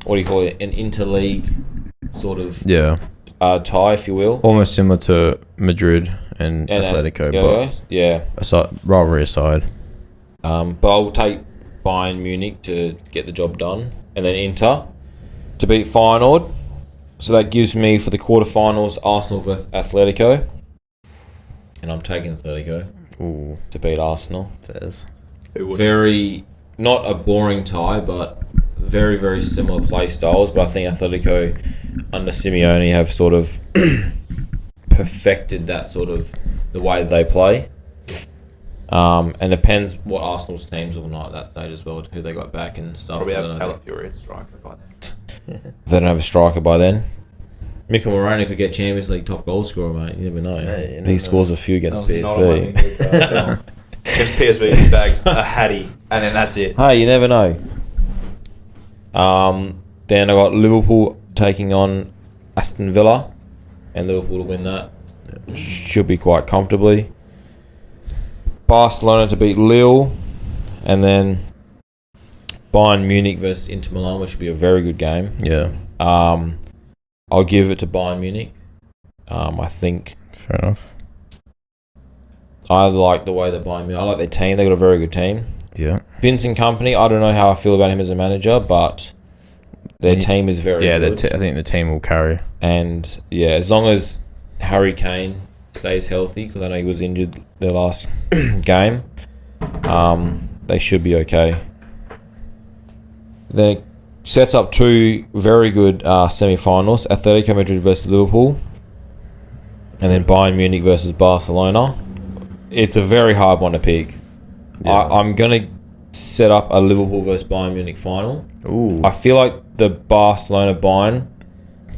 what do you call it? An interleague sort of tie, if you will. Almost similar to Madrid and Atletico, but rivalry aside. But I'll take Bayern Munich to get the job done, and then Inter to beat Feyenoord. So that gives me, for the quarterfinals, Arsenal vs Atletico. And I'm taking Atletico to beat Arsenal. Fairs. Very, not a boring tie, but very, very similar play styles. But I think Atletico under Simeone have sort of perfected that sort of the way they play. And depends what Arsenal's teams will not at that stage as well, who they got back and stuff. Probably have Calafiori at striker by then. They don't have a striker by then. Mikel Moreno could get Champions League top goal scorer, mate. You never know. Yeah, he scores a few against PSV. Against PSV, he bags a Hattie, and then that's it. Hey, you never know. Then I got Liverpool taking on Aston Villa, and Liverpool to win that. Should be quite comfortably. Barcelona to beat Lille, and then Bayern Munich versus Inter Milan, which should be a very good game. Yeah. I'll give it to Bayern Munich. I think. Fair enough. I like the way that Bayern Munich. I like their team. They got a very good team. Yeah. Vincent Kompany. I don't know how I feel about him as a manager, but their team is very good. I think the team will carry. And as long as Harry Kane stays healthy, because I know he was injured their last game, they should be okay. Then it sets up two very good semi-finals: Atletico Madrid versus Liverpool, and then Bayern Munich versus Barcelona. It's a very hard one to pick. Yeah. I'm going to set up a Liverpool versus Bayern Munich final. Ooh. I feel like the Barcelona-Bayern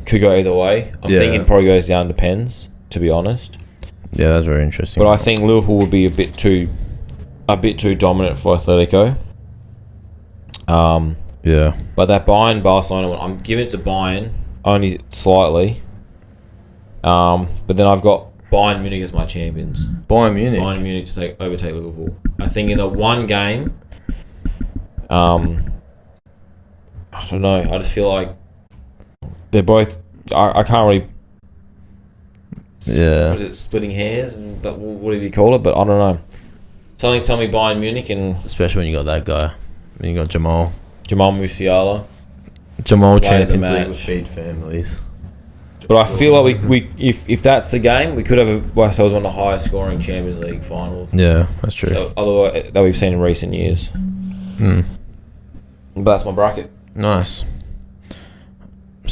could go either way. I'm thinking it probably goes down to pens, to be honest. Yeah, that's very interesting. But I think Liverpool would be a bit too dominant for Atletico. But that Bayern-Barcelona one, I'm giving it to Bayern, only slightly. But then I've got Bayern Munich as my champions. Bayern Munich to overtake Liverpool. I think in the one game, I don't know. I just feel like they're both. I can't really. Yeah. Was it splitting hairs? But what do you call it? But I don't know. Something tell me Bayern Munich, and especially when you got that guy. When you got Jamal Musiala. Champions League with feed families. But I feel like we if that's the game, we could have ourselves one of the highest scoring Champions League finals. Yeah, that's true. So, otherwise, that we've seen in recent years. But that's my bracket. Nice.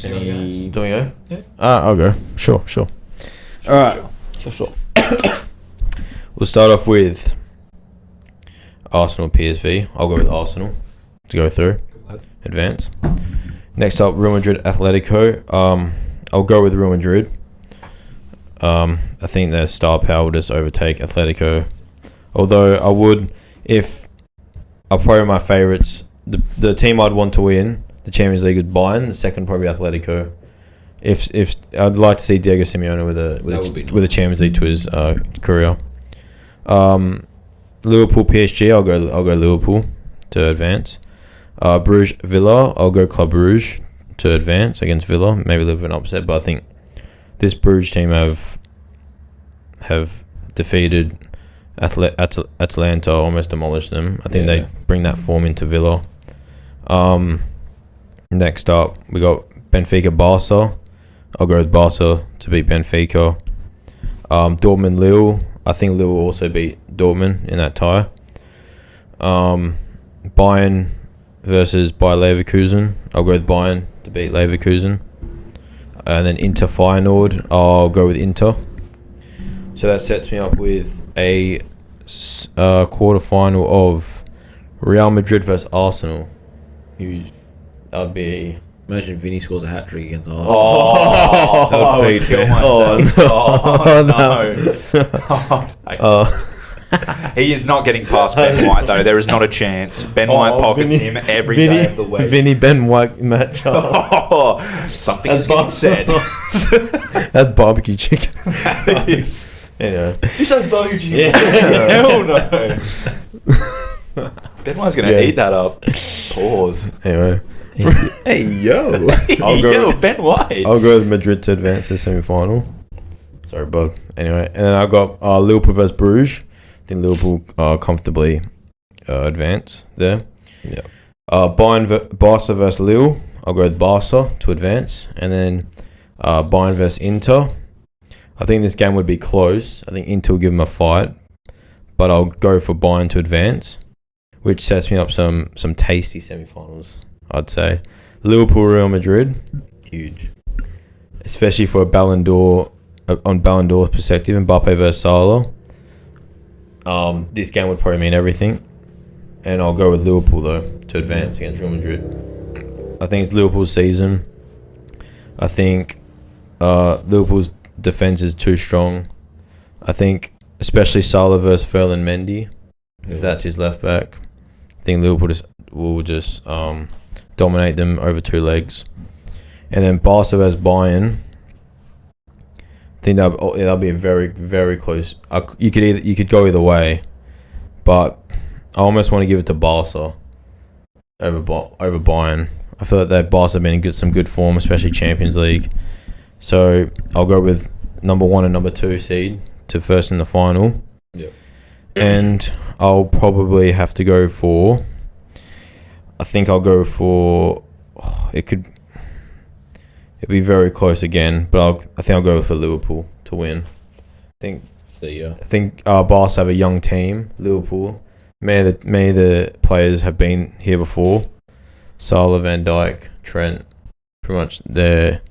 Any? Do we go? Yeah. I'll go. Sure. Sure, All right. Sure. We'll start off with Arsenal PSV. I'll go with Arsenal to go through. Advance. Next up, Real Madrid Atletico. I'll go with Real Madrid. I think their star power will just overtake Atletico. Although I'll probably my favourites. The team I'd want to win the Champions League is Bayern. The second probably Atletico. If I'd like to see Diego Simeone with a Champions League to his career. Liverpool PSG. I'll go Liverpool to advance. Bruges Villa. I'll go Club Bruges to advance against Villa. Maybe a little bit of an upset, but I think this Bruges team have defeated Atalanta, almost demolished them. I think they bring that form into Villa. Next up, we got Benfica Barca. I'll go with Barca to beat Benfica. Dortmund Lille. I think Lille will also beat Dortmund in that tie. Bayern versus Bayer Leverkusen. I'll go with Bayern to beat Leverkusen. And then Inter Feyenoord. I'll go with Inter. So that sets me up with a quarter final of Real Madrid versus Arsenal. Huge. That would be. Imagine Vinny scores a hat trick against Arsenal. Oh, That would feed kill fans. myself. No. He is not getting past Ben White, though. There is not a chance. Ben White pockets him every day of the week. Vinny Ben White matchup. Something is getting said. That's barbecue chicken. That is. Anyway. He says barbecue chicken. Yeah. Hell no. Ben White's going to eat that up. Pause. Anyway. Hey, yo. Ben White. I'll go with Madrid to advance to the semi-final. Sorry, bud. Anyway, and then I've got Liverpool versus Bruges. I think Liverpool comfortably advance there. Yeah. Barca versus Lille. I'll go with Barca to advance. And then Bayern versus Inter. I think this game would be close. I think Inter will give them a fight. But I'll go for Bayern to advance, which sets me up some tasty semi-finals, I'd say. Liverpool, Real Madrid. Huge. Especially for a Ballon d'Or, on Ballon d'Or perspective, Mbappe versus Salah. This game would probably mean everything. And I'll go with Liverpool, though, to advance against Real Madrid. I think it's Liverpool's season. I think Liverpool's defence is too strong. I think, especially Salah versus Ferland Mendy, if that's his left back, I think Liverpool will just dominate them over two legs. And then Barca versus Bayern. I think that'll be a very, very close. You could go either way, but I almost want to give it to Barca over Bayern. I feel like that Barca have been in some good form, especially Champions League. So I'll go with number 1 and number 2 seed to first in the final. Yep. And I'll probably have to go for. I think I'll go for. It'd be very close again, but I think I'll go for Liverpool to win. I think Barca have a young team. Liverpool, many of the players have been here before. Salah, Van Dijk, Trent, pretty much they're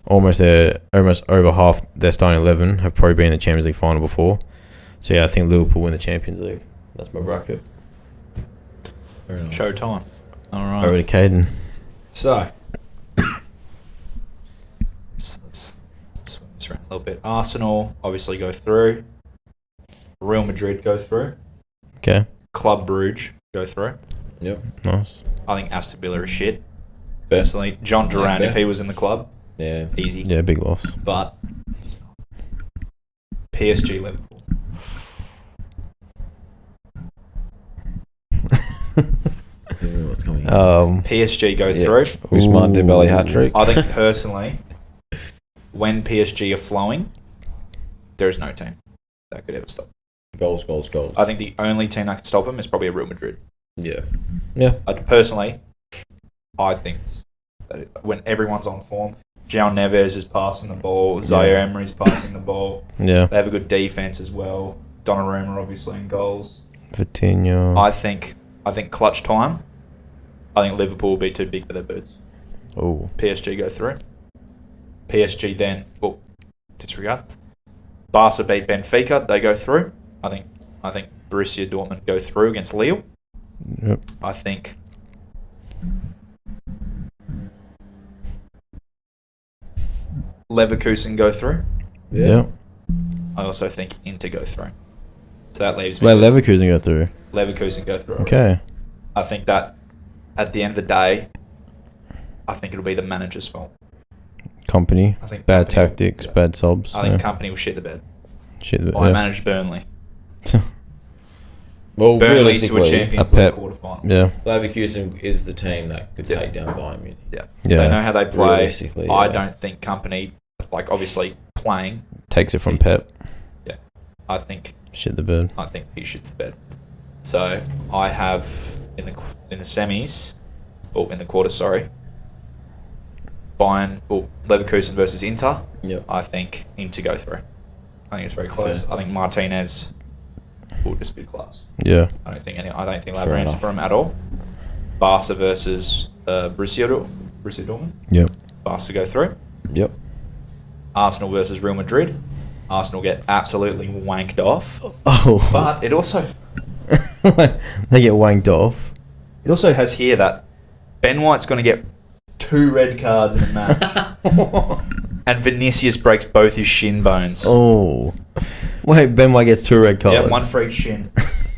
almost over half their starting 11 have probably been in the Champions League final before. So yeah, I think Liverpool win the Champions League. That's my bracket. Very nice. Showtime. All right. Over to Caden. So, let's swing this around a little bit. Arsenal obviously go through. Real Madrid go through. Okay. Club Bruges go through. Yep. Nice. I think Aston Villa is shit. Fair. Personally, John Duran, fair. if he was in the club, Yeah. easy. Yeah, big loss. But PSG Liverpool. What's coming? PSG go through. Ousmane Dembele hat trick. I think personally, when PSG are flowing, there is no team that could ever stop. Goals. I think the only team that could stop them is probably a Real Madrid. Yeah. I think that when everyone's on form, João Neves is passing the ball, Zaire Emery's passing the ball. Yeah. They have a good defense as well. Donnarumma obviously in goals. Vitinho. I think clutch time. I think Liverpool will be too big for their boots. Oh. PSG go through. PSG then, well, disregard. Barca beat Benfica. They go through. I think Borussia Dortmund go through against Lille. Yep. I think Leverkusen go through. Yeah. I also think Inter go through. So that leaves me. Wait, with Leverkusen go through. Leverkusen go through. Okay. I think that at the end of the day, I think it'll be the manager's fault. Company. I think Bad Company tactics, bad subs. I think Company will shit the bed. Shit. I managed Burnley. Well, Burnley to a realistically, Champions a League Pep. quarterfinal. Yeah. Leverkusen is the team that could take down Bayern Munich. Yeah. Yeah. They know how they play. Realistically, I yeah. don't think Company, like obviously playing. Takes it from Pep. I think Shit the bed. he shits the bed. So I have in the semis, or in the quarter, sorry. Leverkusen versus Inter. Yep. I think Inter go through. I think it's very close. Fair. I think Martinez will just be class. Yeah. I don't think they'll have Fair an answer enough. for him at all. Barca versus Borussia Dortmund. Yep. Barca go through. Yep. Arsenal versus Real Madrid. Arsenal get absolutely wanked off. Oh. But it also They get wanked off. has here that Ben White's going to get 2 red cards in a match. And Vinicius breaks both his shin bones. Oh. Wait, Ben White gets 2 red cards. Yeah, one for each shin.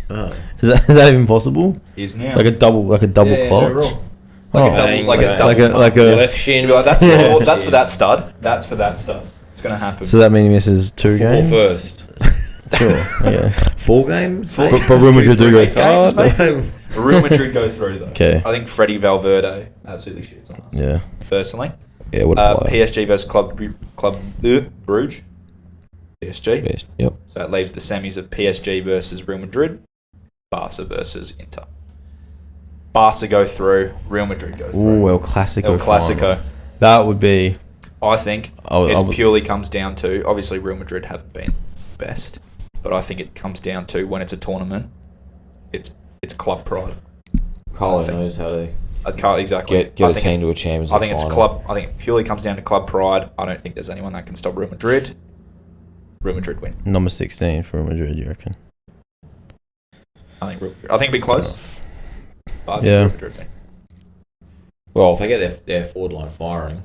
Is that even possible? Is now. Like a double yeah, clock? no rule. Oh. Like a double, like a double. like a left shin. You're like, that's Yeah. that's for that stud. That's for that stud. It's going to happen. So that means he misses 2 games? first. Sure. Yeah. 4 games? But Real Madrid do go games, through. mate. Real Madrid go through though. Okay. I think Freddie Valverde absolutely shits on us. Yeah. Personally. Yeah, what a player. PSG versus Club Brugge. PSG. Best. Yep. So that leaves the semis of PSG versus Real Madrid. Barca versus Inter. Barca go through. Real Madrid go through. Ooh, El Clasico. El Clasico. final. That would be... I think I it would- purely comes down to, obviously Real Madrid haven't been best, but I think it comes down to when it's a tournament, it's club pride. Carlo I think- knows how to Exactly. get I a think team it's- to a Champions I League think it's final. club. I think it purely comes down to club pride. I don't think there's anyone that can stop Real Madrid. Real Madrid win. Number 16 for Real Madrid, you reckon? I think it'd be close. But I think Yeah. Real Madrid win. Well, if they get their forward line firing,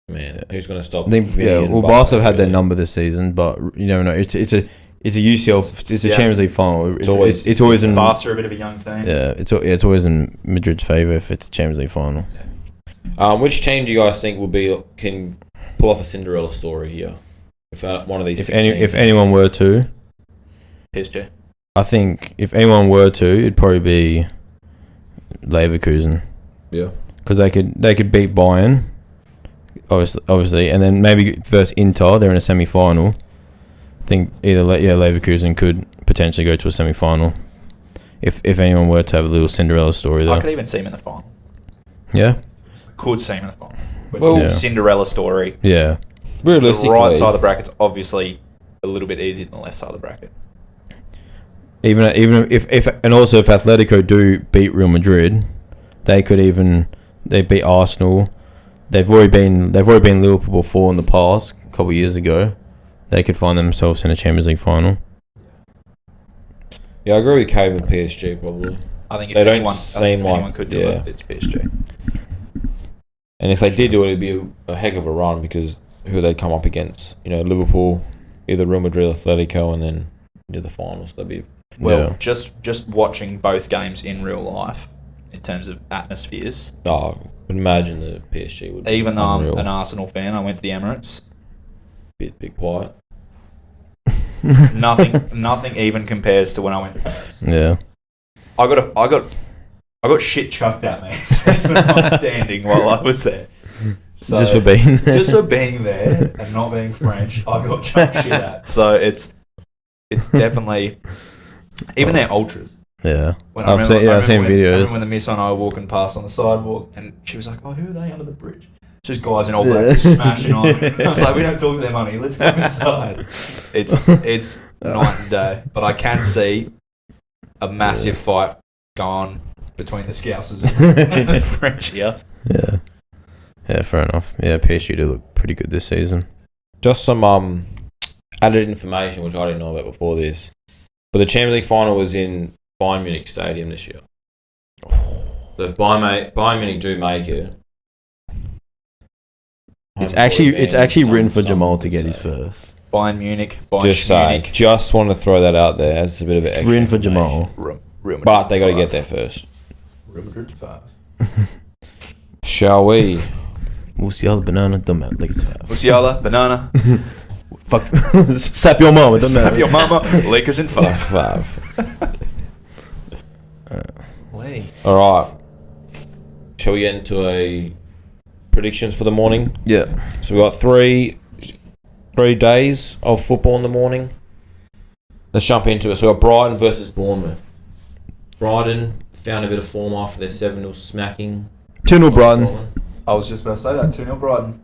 man, who's going to stop? I think, Vinny yeah, and well, Barca Barca have had their really? number this season, but you never know. It's a UCL, it's a Yeah. Champions League final. It's always- always in Barca are a bit of a young team. yeah, it's always in Madrid's favour if it's a Champions League final. Which team do you guys think can pull off a Cinderella story here? If one of these, If anyone were to, PSG. I think if anyone were to, it'd probably be Leverkusen yeah, because they could beat Bayern, obviously, and then maybe versus Inter, they're in a semi-final. I think either Leverkusen could potentially go to a semi-final if anyone were to have a little Cinderella story I there. could even see him in the final. Yeah, Could see him in the final. Well, Yeah. Cinderella story. yeah, The realistically, right side of the bracket's obviously a little bit easier than the left side of the bracket. even if and also if Atletico do beat Real Madrid, they beat Arsenal. They've already been Liverpool before in the past, a couple of years ago. They could find themselves in a Champions League final. yeah, I agree with Cave with PSG probably. I think if They don't anyone, seem like- anyone could do yeah. it, it's PSG. And if they did do it, it'd be a heck of a run because who they'd come up against, Liverpool, either Real Madrid, or Atletico, and then into the finals. That'd be Well, Yeah. just watching both games in real life, in terms of atmospheres. I would imagine the PSG would. Even though I'm unreal. an Arsenal fan, I went to the Emirates. bit quiet. Nothing even compares to when I went to Paris. Yeah, I got shit chucked at me when I was standing while I was there. So, just for being there. just for being there and not being French, I got chucked shit at. So it's definitely even their ultras. Yeah, When I've seen I videos. remember when the miss and I were walking past on the sidewalk, and she was like, "Oh, who are they under the bridge?" It's just guys in all black just smashing on. I was like, "We don't talk to their money. Let's go inside." It's night and day, but I can see a massive fight going between the Scousers and the French here. Yeah, Yeah, fair enough. Yeah, PSG do look pretty good this season. Just some added information which I didn't know about before this. But the Champions League final was in Bayern Munich Stadium this year. So if Bayern Munich do make it, It's actually written for Jamal to get his first. Bayern Munich. Just want to throw that out there as a bit of an extra Written for information. Jamal. But they got to get there first. Real Madrid 5. Shall we? Musiala, banana, don't matter. Lakers 5. Musiala, banana. Fuck. Slap your mama, don't matter. Slap your mama. Lakers in 5. 5. All right. Shall we get into a predictions for the morning? Yeah. So we got three days of football in the morning. Let's jump into it. So we got Brighton versus Bournemouth. Brighton found a bit of form after their 7-0 smacking. 2-0 Brighton. I was just about to say that. 2-0 Brighton.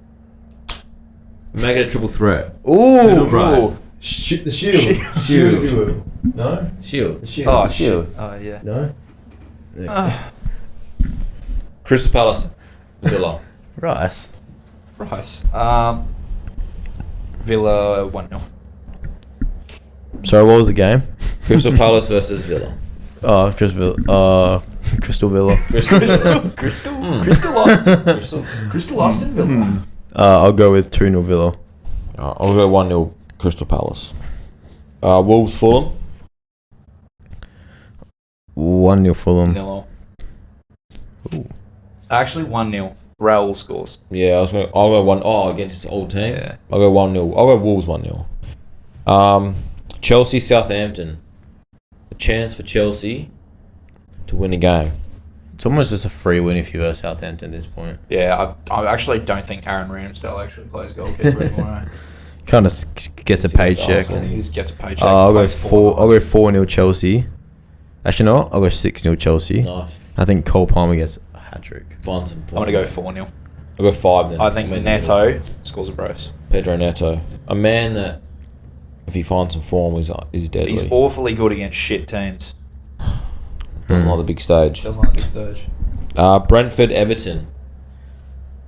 Make it a triple threat. Ooh. 2-0 Brighton. The shield. Shield, if you will. No? Shield. The shield. Oh, The shield. shit. Oh, yeah. No? Yeah. Crystal Palace. Villa. Rice. Villa 1-0. Sorry, what was the game? Crystal Palace versus Villa. Oh, Crystal Villa. Crystal Austin Villa. I'll go with 2-0 Villa. I'll go 1-0 Crystal Palace. Wolves Fulham. 1-0 Fulham. 0. Actually, 1-0. Raul scores. Yeah, I'll go 1. Oh, against its old team. Yeah. I'll go 1-0. I'll go Wolves 1-0. Chelsea Southampton. A chance for Chelsea to win a game. It's almost just a free win if you were Southampton at this point. Yeah, I actually don't think Aaron Ramsdale actually plays goalkeeper anymore. Kind of gets a paycheck. I think he just gets a paycheck. I'll go 4-0 Chelsea. Actually, no, I'll go 6-0 Chelsea. Nice. I think Cole Palmer gets a hat trick. I'm going to go 4-0. I'll go 5 then. I think Neto scores a brace. Pedro Neto. A man that, if he finds some form, is deadly. He's awfully good against shit teams. Doesn't like the big stage. Doesn't like the big stage. Brentford Everton.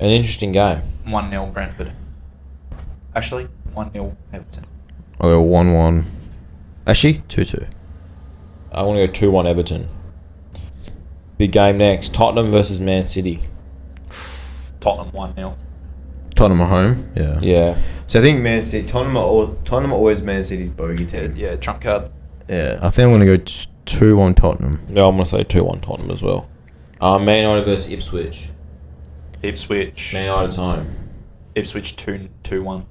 An interesting game. 1-0 Brentford. Actually, 1-0 Everton. I'll go 1-1. Actually, 2-2. I want to go 2-1 Everton. Big game next. Tottenham versus Man City. Tottenham 1-0. Tottenham at home. Yeah. Yeah. So I think Man City. Tottenham are always Man City's bogey team. Yeah, trump card. Yeah. I think I'm going to go 2-1 Tottenham. No, I'm going to say 2-1 Tottenham as well. Man United versus Ipswich. Ipswich. Man United's home. Ipswich 2-1.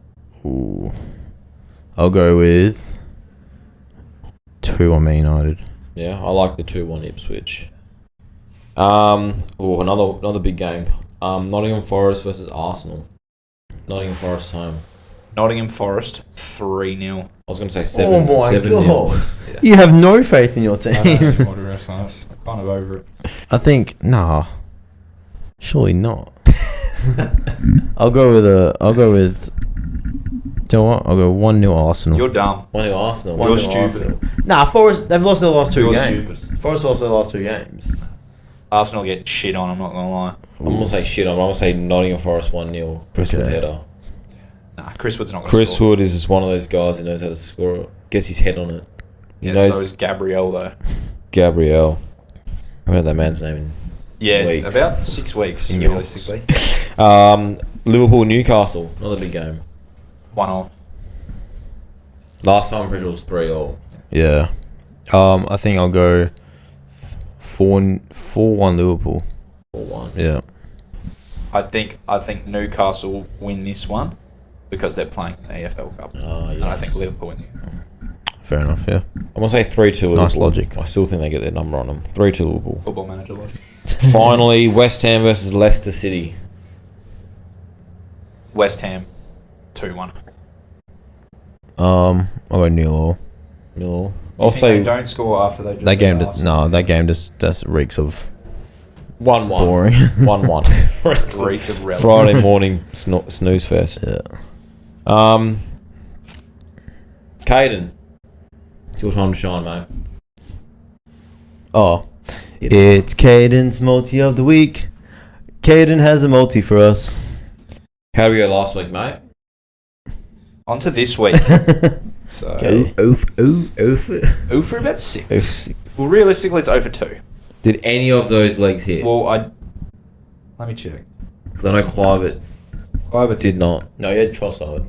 Ooh. I'll go with 2-1 Man United. Yeah, I like the 2-1 Ipswich. Another big game. Nottingham Forest versus Arsenal. Nottingham Forest home. Nottingham Forest 3-0. I was going to say 7-0. Yeah. You have no faith in your team. I'm kind of over it. I think surely not. I'll go with. Do you know what? I'll go 1-0 Arsenal. You're dumb. 1-0 Arsenal. You're 1-0 stupid. Arsenal. Nah, Forest. They've lost their last 2 You're games. stupid. Forest lost their last 2 games. Arsenal getting shit on, I'm not going to lie. I'm going to say shit. I'm going to say Nottingham Forest 1-0. Chris Wood header. Nah, Chris Wood's not going to score. Chris Wood is just one of those guys who knows how to score it. Gets his head on it. Yeah, so is Gabriel, though. Gabriel. I heard that man's name in weeks. About 6 weeks, realistically. Liverpool Newcastle. Another big game. 1-0. Last time I'm pretty sure it was 3-0. Yeah. I think I'll go 4-1 Liverpool. 4-1. Yeah. I think Newcastle win this one because they're playing the EFL Cup. Oh, yes. And I think Liverpool win. Fair enough, yeah. I'm going to say 3-2 Liverpool. Nice logic. I still think they get their number on them. 3-2 Liverpool. Football Manager logic. Finally, West Ham versus Leicester City. West Ham 2-1. I'll go 0-0. No. I'll I'll say they don't score after they. That game just reeks of 1-1. boring. 1-1. Reeks of relic. Friday morning snooze fest. Yeah. Caden. It's your time to shine, mate. Oh. It's Caden's multi of the week. Caden has a multi for us. How did we go last week, mate? On to this week. So, Okay. 0 for about 6. Well, realistically, it's 0 for 2. Did any of those legs hit? Well, let me check. Because I know Clive did not. No, you had Trossard.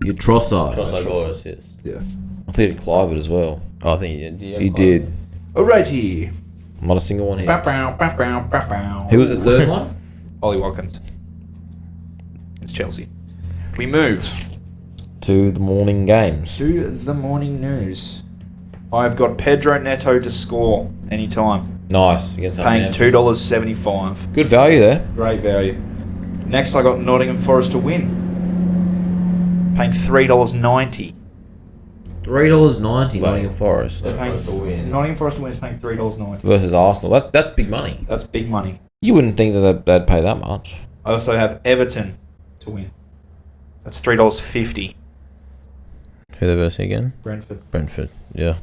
You Trossard. Trossard got an assist. Yeah. I think he did Clive as well. Oh, I think you did. He did. Alrighty. Not a single one hit. Who Who was the third one? Ollie Watkins. It's Chelsea. We move To the morning games. to the morning news. I've got Pedro Neto to score anytime. Nice. Against Paying Southampton. $2.75. Good value there. Great value. Next, I got Nottingham Forest to win. Paying $3.90. $3.90 Nottingham Forest Forest to win. Nottingham Forest to win is paying $3.90. versus Arsenal. That's big money. That's big money. You wouldn't think that they'd pay that much. I also have Everton to win. That's $3.50. Who they versus again? Brentford. Brentford. Yeah.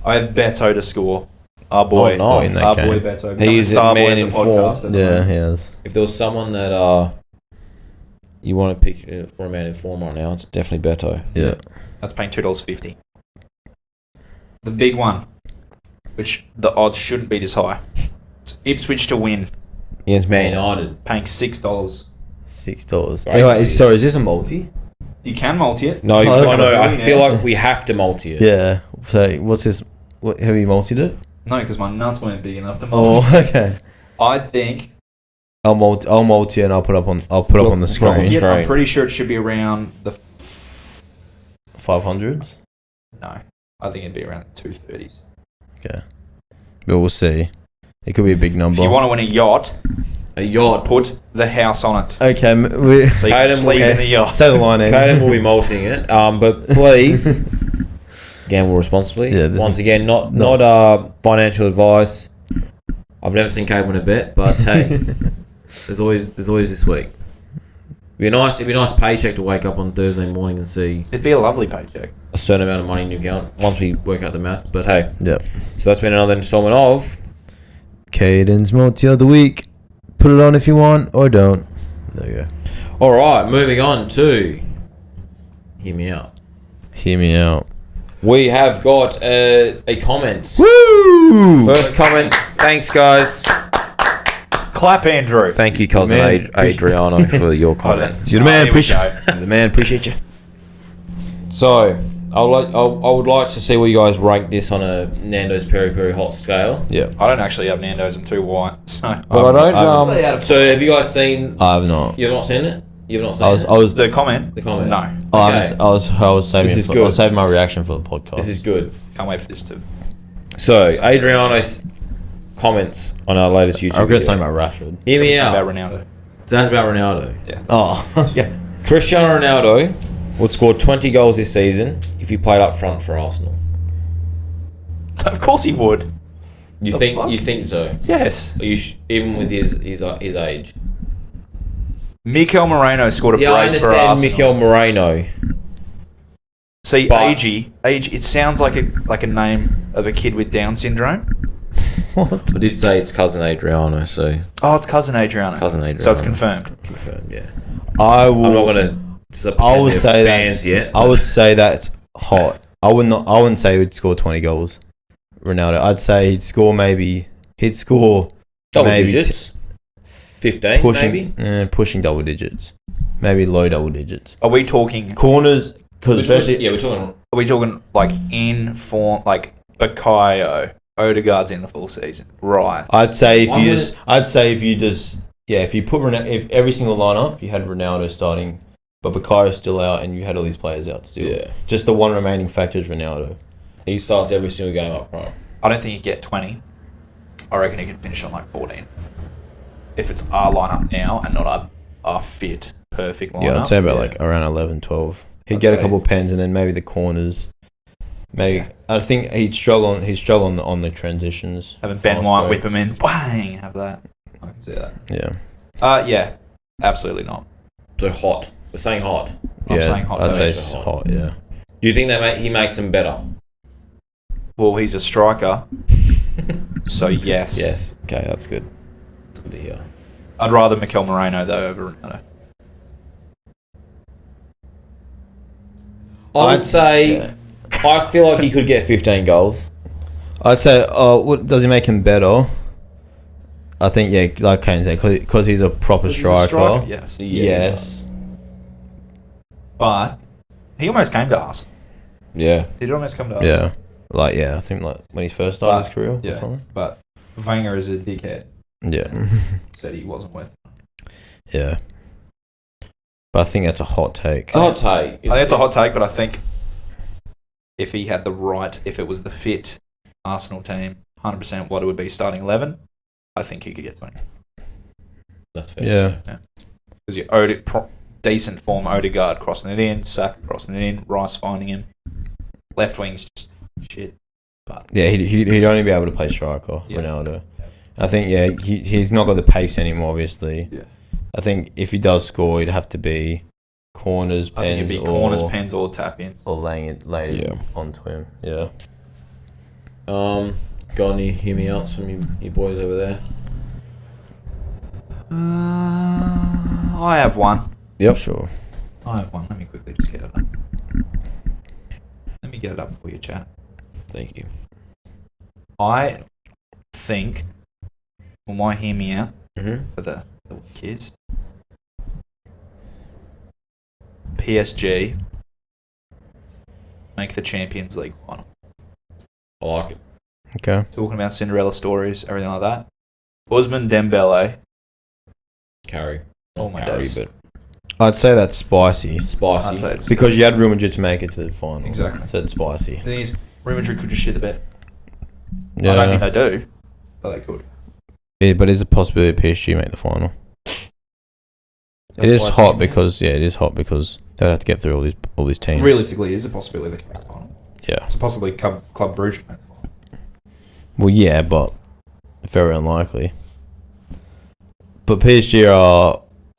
I have Beto to score. Our boy. Oh, nice. that Our game. boy Beto. He's Become a the star boy man of in the form. podcast at the Yeah, moment. he has. If there was someone that you want to pick for a man in form right now, it's definitely Beto. Yeah. That's paying $2.50. The big one, which the odds shouldn't be this high. It's Ipswich to win, Against Man United. paying $6. $6. Right. Anyway, sorry, is this a multi? You can multi it. No, Oh, I know. okay. I feel like we have to multi it. Yeah. So what's this? What have you multied it? No, because my nuts weren't big enough to multi. Oh, okay. I think I'll multi and I'll put up on the Put up screen. on multi it, I'm Great. pretty sure it should be around the... 500s. No, I think it'd be around the 230s. Okay. But we'll see. It could be a big number. If you want to win a yacht, A yacht. put the house on it. Okay. So you can Caden, sleep okay. in the yacht. Say the line. Ed. Caden will be multing it. But please gamble responsibly. Yeah, this Once is- again, not financial advice. I've never seen Caden win a bet, but hey, there's always this week. It'd be a nice paycheck to wake up on Thursday morning and see It'd be a lovely paycheck. a certain amount of money in your account once we work out the math. But hey, Yep. so that's been another installment of Caden's multi of the week. Put it on if you want or don't. There you go. All right, moving on to hear me out. Hear me out. We have got a comment. Woo! First comment. Thanks, guys. Clap, Andrew. Thank you, cousin Man. Adriano, for your comment. You're the man. Here we Appreciate. go. The man. Appreciate you. So, I would like to see what you guys rank this on a Nando's Peri Peri Hot scale. Yeah. I don't actually have Nando's. I'm too white. So But I don't. Say out of So, have you guys seen? I have not. You have not seen it. You have not seen I was. it. I was. the comment. The comment. No. Okay. I was saving. This It is for, good. I was saving my reaction for the podcast. This is good. Can't wait for this to. So, Adriano's comments on our latest YouTube I'm gonna video. say about Rashford. Hear me About out. Ronaldo. So that's about Ronaldo. Yeah. Oh. Yeah. Cristiano Ronaldo would score 20 goals this season if he played up front for Arsenal. Of course he would. You The think? fuck? You think so? Yes. Are you even with his age? Mikel Moreno scored a Yeah, I brace for understand Arsenal. Mikel Moreno. See, But- Age. It sounds like a name of a kid with Down syndrome. What? I did say it's cousin Adriano, so Oh, it's cousin Adriano. Cousin Adriano. So it's confirmed. confirmed. Yeah, I will. I'm not gonna. I would say fans that. yet. I would say that's hot. I wouldn't say he'd score 20 goals. Ronaldo. I'd say he'd score maybe. He'd score double maybe digits. 15, pushing maybe. pushing double digits. Maybe low double digits. Are we talking? Corners, because especially Yeah, we're talking. Are we talking like in form, like Bakayo, Odegaard's in the full season, right? I'd say if One you minute- just, if you put if every single lineup you had Ronaldo starting, but Bakayo's still out and you had all these players out still. Yeah, Just the one remaining factor is Ronaldo. he starts every single game up front. I don't think he'd get 20. I reckon he could finish on like 14. If it's our lineup now and not our fit, perfect lineup. Yeah, I'd say about yeah. like around 11, 12. He'd I'd get a say- couple of pens and then maybe the corners. Maybe Yeah. I think he'd struggle on the transitions. Having Ben fast White break. whip him in, bang, have that. I can see that. Yeah. Yeah, absolutely not. So hot. We're saying hot. I'm Yeah, saying hot I'd take. say it's Hot. hot. Yeah. Do you think he makes them better? Well, he's a striker, so yes. Yes. Okay, that's good. That's good to hear. I'd rather Mikel Moreno though over Ronaldo. I would say I feel like he could get 15 goals. I'd say, what does he make him better? I think, yeah, like Kane said, because he's a proper striker. Yes. Yes. But he almost came to us. Yeah. He did almost come to us. Yeah. I think when he first started his career or something. But Wenger is a dickhead. Yeah. Said he wasn't worth it. Yeah. But I think that's a hot take. It's a hot take. I think it's a hot take, but I think if he had if it was the fit Arsenal team, 100% what it would be starting 11, I think he could get 20. That's fair. Yeah. Because you decent form Odegaard crossing it in, Saka crossing it in, Rice finding him. Left wing's just shit. But Yeah, he'd only be able to play striker, Ronaldo. I think, he's not got the pace anymore, obviously. Yeah. I think if he does score, it'd have to be corners, pens, I think it'd be corners, pens, or tap in. or laying it onto him. Yeah. Got any hear me out? Some of you boys over there. I have one. Yep. Sure. I have one. Let me quickly just get it up. Let me get it up for you, chat. Thank you. I think, why hear me out Mm-hmm. for the kids? PSG make the Champions League final. I like it. Okay. Talking about Cinderella stories, everything like that. Ousmane Dembele. Carry. Oh my Carry, days. but I'd say that's spicy. spicy. I'd say it's Because you had Real Madrid to make it to the final. Exactly. So it's spicy. The thing is, Real Madrid could just shit the bed. Yeah. I don't think they do, but they could. But it's a possibility PSG make the final. It is hot because they'll have to get through all these teams. Realistically, it is a possibility they can make the final. Yeah. It's a possibility Club Brugge can make the final. Well, yeah, but very unlikely. But PSG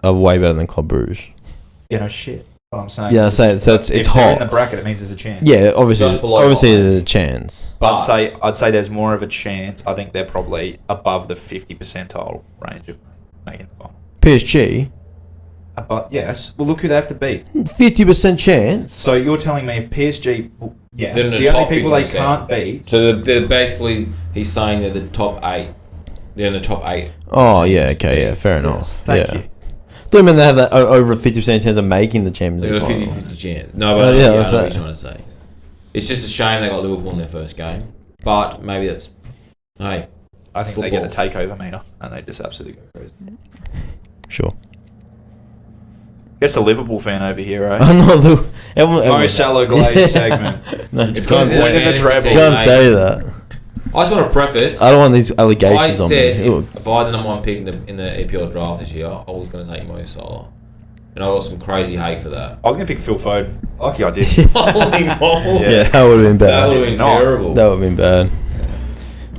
are way better than Club Brugge. Yeah, no shit. What I'm saying. Yeah, is so it's if it's they're hot. in the bracket, it means there's a chance. Yeah, obviously, Just below there's a chance. But I'd say there's more of a chance. I think they're probably above the 50 percentile range of making the final. PSG, But yes, well, look who they have to beat. 50% chance. So you're telling me if PSG, yes, They're in the the only top people they 50%. can't beat. So they're basically, he's saying they're the top 8. They're in the top 8. Oh yeah, okay, yeah, fair enough. Thank yeah. you. Don't mean they have that over a 50% chance of making the Champions They're League a final. 50-50 chance. No, but yeah, I know that's what that. you're trying to say. It's just a shame they got Liverpool in their first game. But maybe that's... Hey, I think they get a takeover meter and they just absolutely go crazy. Sure. Guess a Liverpool fan over here, eh? I'm not the Mo Salah Glaze segment. No, It's just because can't, it's Winning the treble. can't say that. I just want to preface... I don't want these I allegations on said me. if I had the number 1 pick in the EPL draft this year, I was going to take Mo Salah. And I got some crazy hate for that. I was going to pick Phil Foden. Lucky I did. Holy moly. Yeah, that would have been That bad. would have been Nice. terrible. That would have been bad.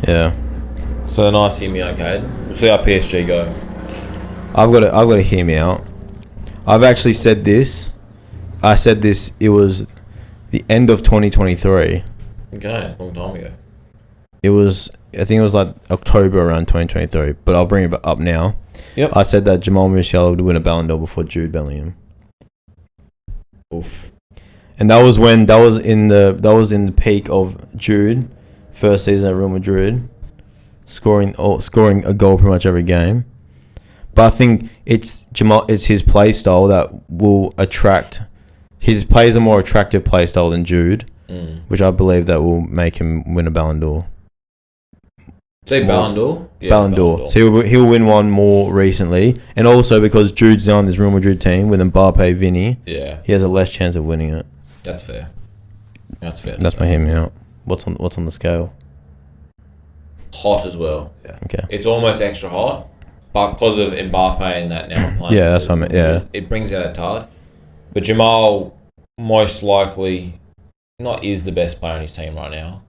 Yeah. So nice to hear me out, Cade. We'll see how PSG go. I've got to hear me out. I've actually said this. I said this. It was the end of 2023. Okay, long time ago. It was. I think it was like October around 2023. But I'll bring it up now. Yep. I said that Jamal Musiala would win a Ballon d'Or before Jude Bellingham. Oof. And that was in the peak of Jude, first season at Real Madrid, scoring a goal pretty much every game. But I think it's his play style that will attract. His play is a more attractive play style than Jude, which I believe that will make him win a Ballon d'Or. Say Ballon d'Or? Yeah, Ballon d'Or. So he'll win one more recently, and also because Jude's now on this Real Madrid team with Mbappe, Vinny, Yeah, he has a less chance of winning it. that's fair. That's fair. That's my hear me out. What's on the scale? Hot as well. Okay. It's almost extra hot, but because of Mbappe and that now playing. Yeah, that's what I meant, yeah. It brings out a touch. But Jamal most likely is the best player on his team right now.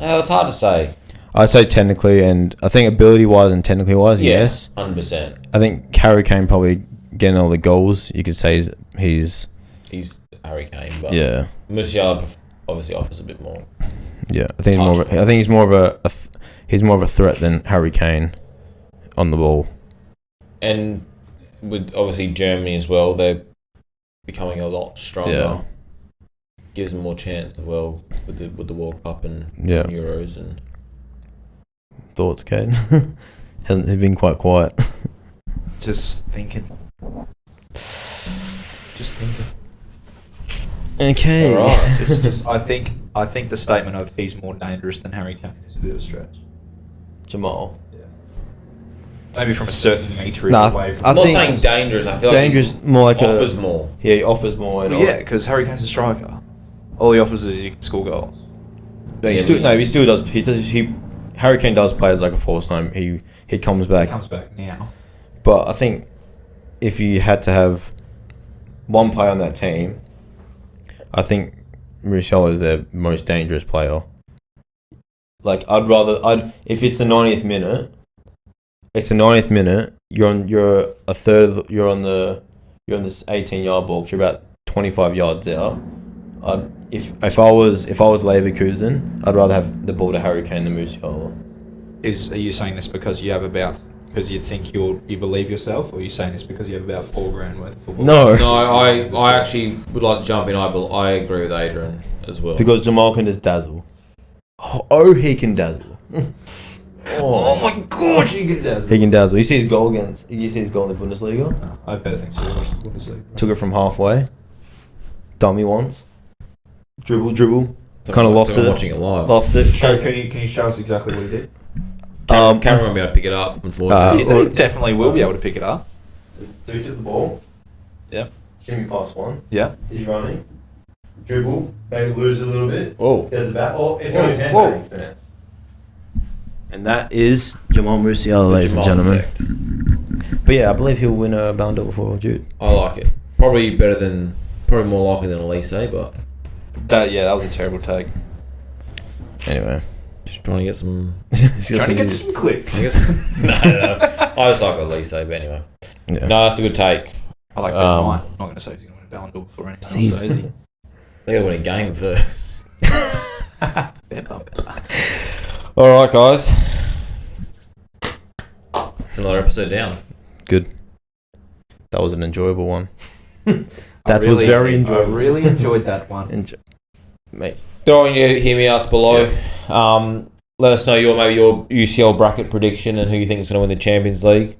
It's hard to say. I'd say technically, and I think ability-wise and technically-wise, yes. 100%. I think Harry Kane probably getting all the goals. You could say he's He's Harry Kane, but yeah. Musiala obviously offers a bit more. Yeah, I think he's more of a threat than Harry Kane on the ball. And with obviously Germany as well, they're becoming a lot stronger. Yeah. gives them more chance as well with the World Cup and Yeah. Euros and. Thoughts, Kate? He's been quite quiet. Just thinking. Okay. All right. I think the statement of he's more dangerous than Harry Kane is a bit of a stretch. Jamal. Yeah. Maybe from a certain meterage Nah, away from. I I'm not think saying dangerous. I feel dangerous, like more like he offers more. Yeah, he offers more. And Well, yeah, because Harry Kane's a striker. All he offers is you can score goals. But he Yeah, still, but- no, he still does. Harry Kane does play as like a false nine. He comes back. He comes back now. But I think if you had to have one player on that team, I think Martial is their most dangerous player. Like if it's the 90th minute, you're on this 18-yard box. You're about 25 yards out. If I was Leverkusen, I'd rather have the ball to Harry Kane than Musiala. Are you saying this because you think you believe yourself, or are you saying this because you have about $4,000 worth of football? No. No, I actually would like to jump in. I agree with Adrian as well. Because Jamal can just dazzle. Oh, he can dazzle. Oh my gosh, you can dazzle. He can dazzle. You see his goal in the Bundesliga? No, I better think so. Watch the Bundesliga. Took it from halfway. Dummy once. Dribble. Kind of lost it. Watching it live. Lost it. Can you show us exactly what he did? Cameron won't be able to pick it up, unfortunately. He definitely will be able to pick it up. So he took the ball. Yep. Give me pass one. Yeah. He's running. Dribble. Maybe lose a little bit. Oh. There's the back. Oh, it's on his hand. Whoa. Finesse. And that is Jamal Musiala, ladies and Jamal gentlemen. effect. But yeah, I believe he'll win a Ballon d'Or before Jude. I like it. Probably more likely than Elise, but That was a terrible take. Anyway. just trying to get some. Trying to get some clicks. I guess. No. I just like Elise, but anyway. Yeah. No, that's a good take. I like Ben White. I'm not going to say he's going to win a Ballon d'Or before anyone else says he. They got to win a game first. Yeah. All right, guys. It's another episode down. Good. That was an enjoyable one. I really enjoyed that one. Mate. Throw in your hear me outs below. Let us know your UCL bracket prediction and who you think is going to win the Champions League.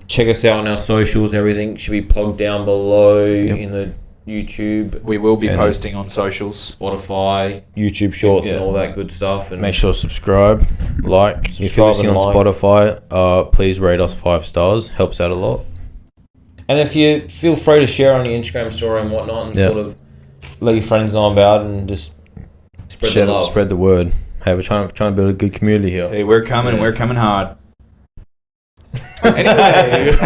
Check us out on our socials. Everything should be plugged down below in the YouTube, We will be posting on socials. Spotify, YouTube Shorts, and all that good stuff. And Make sure to subscribe, like. If you're listening on Spotify, please rate us 5 stars. Helps out a lot. And if you feel free to share on your Instagram story and whatnot, and sort of let your friends know about it and just spread the love. Spread the word. Hey, we're trying to build a good community here. Hey, we're coming hard. Anyway.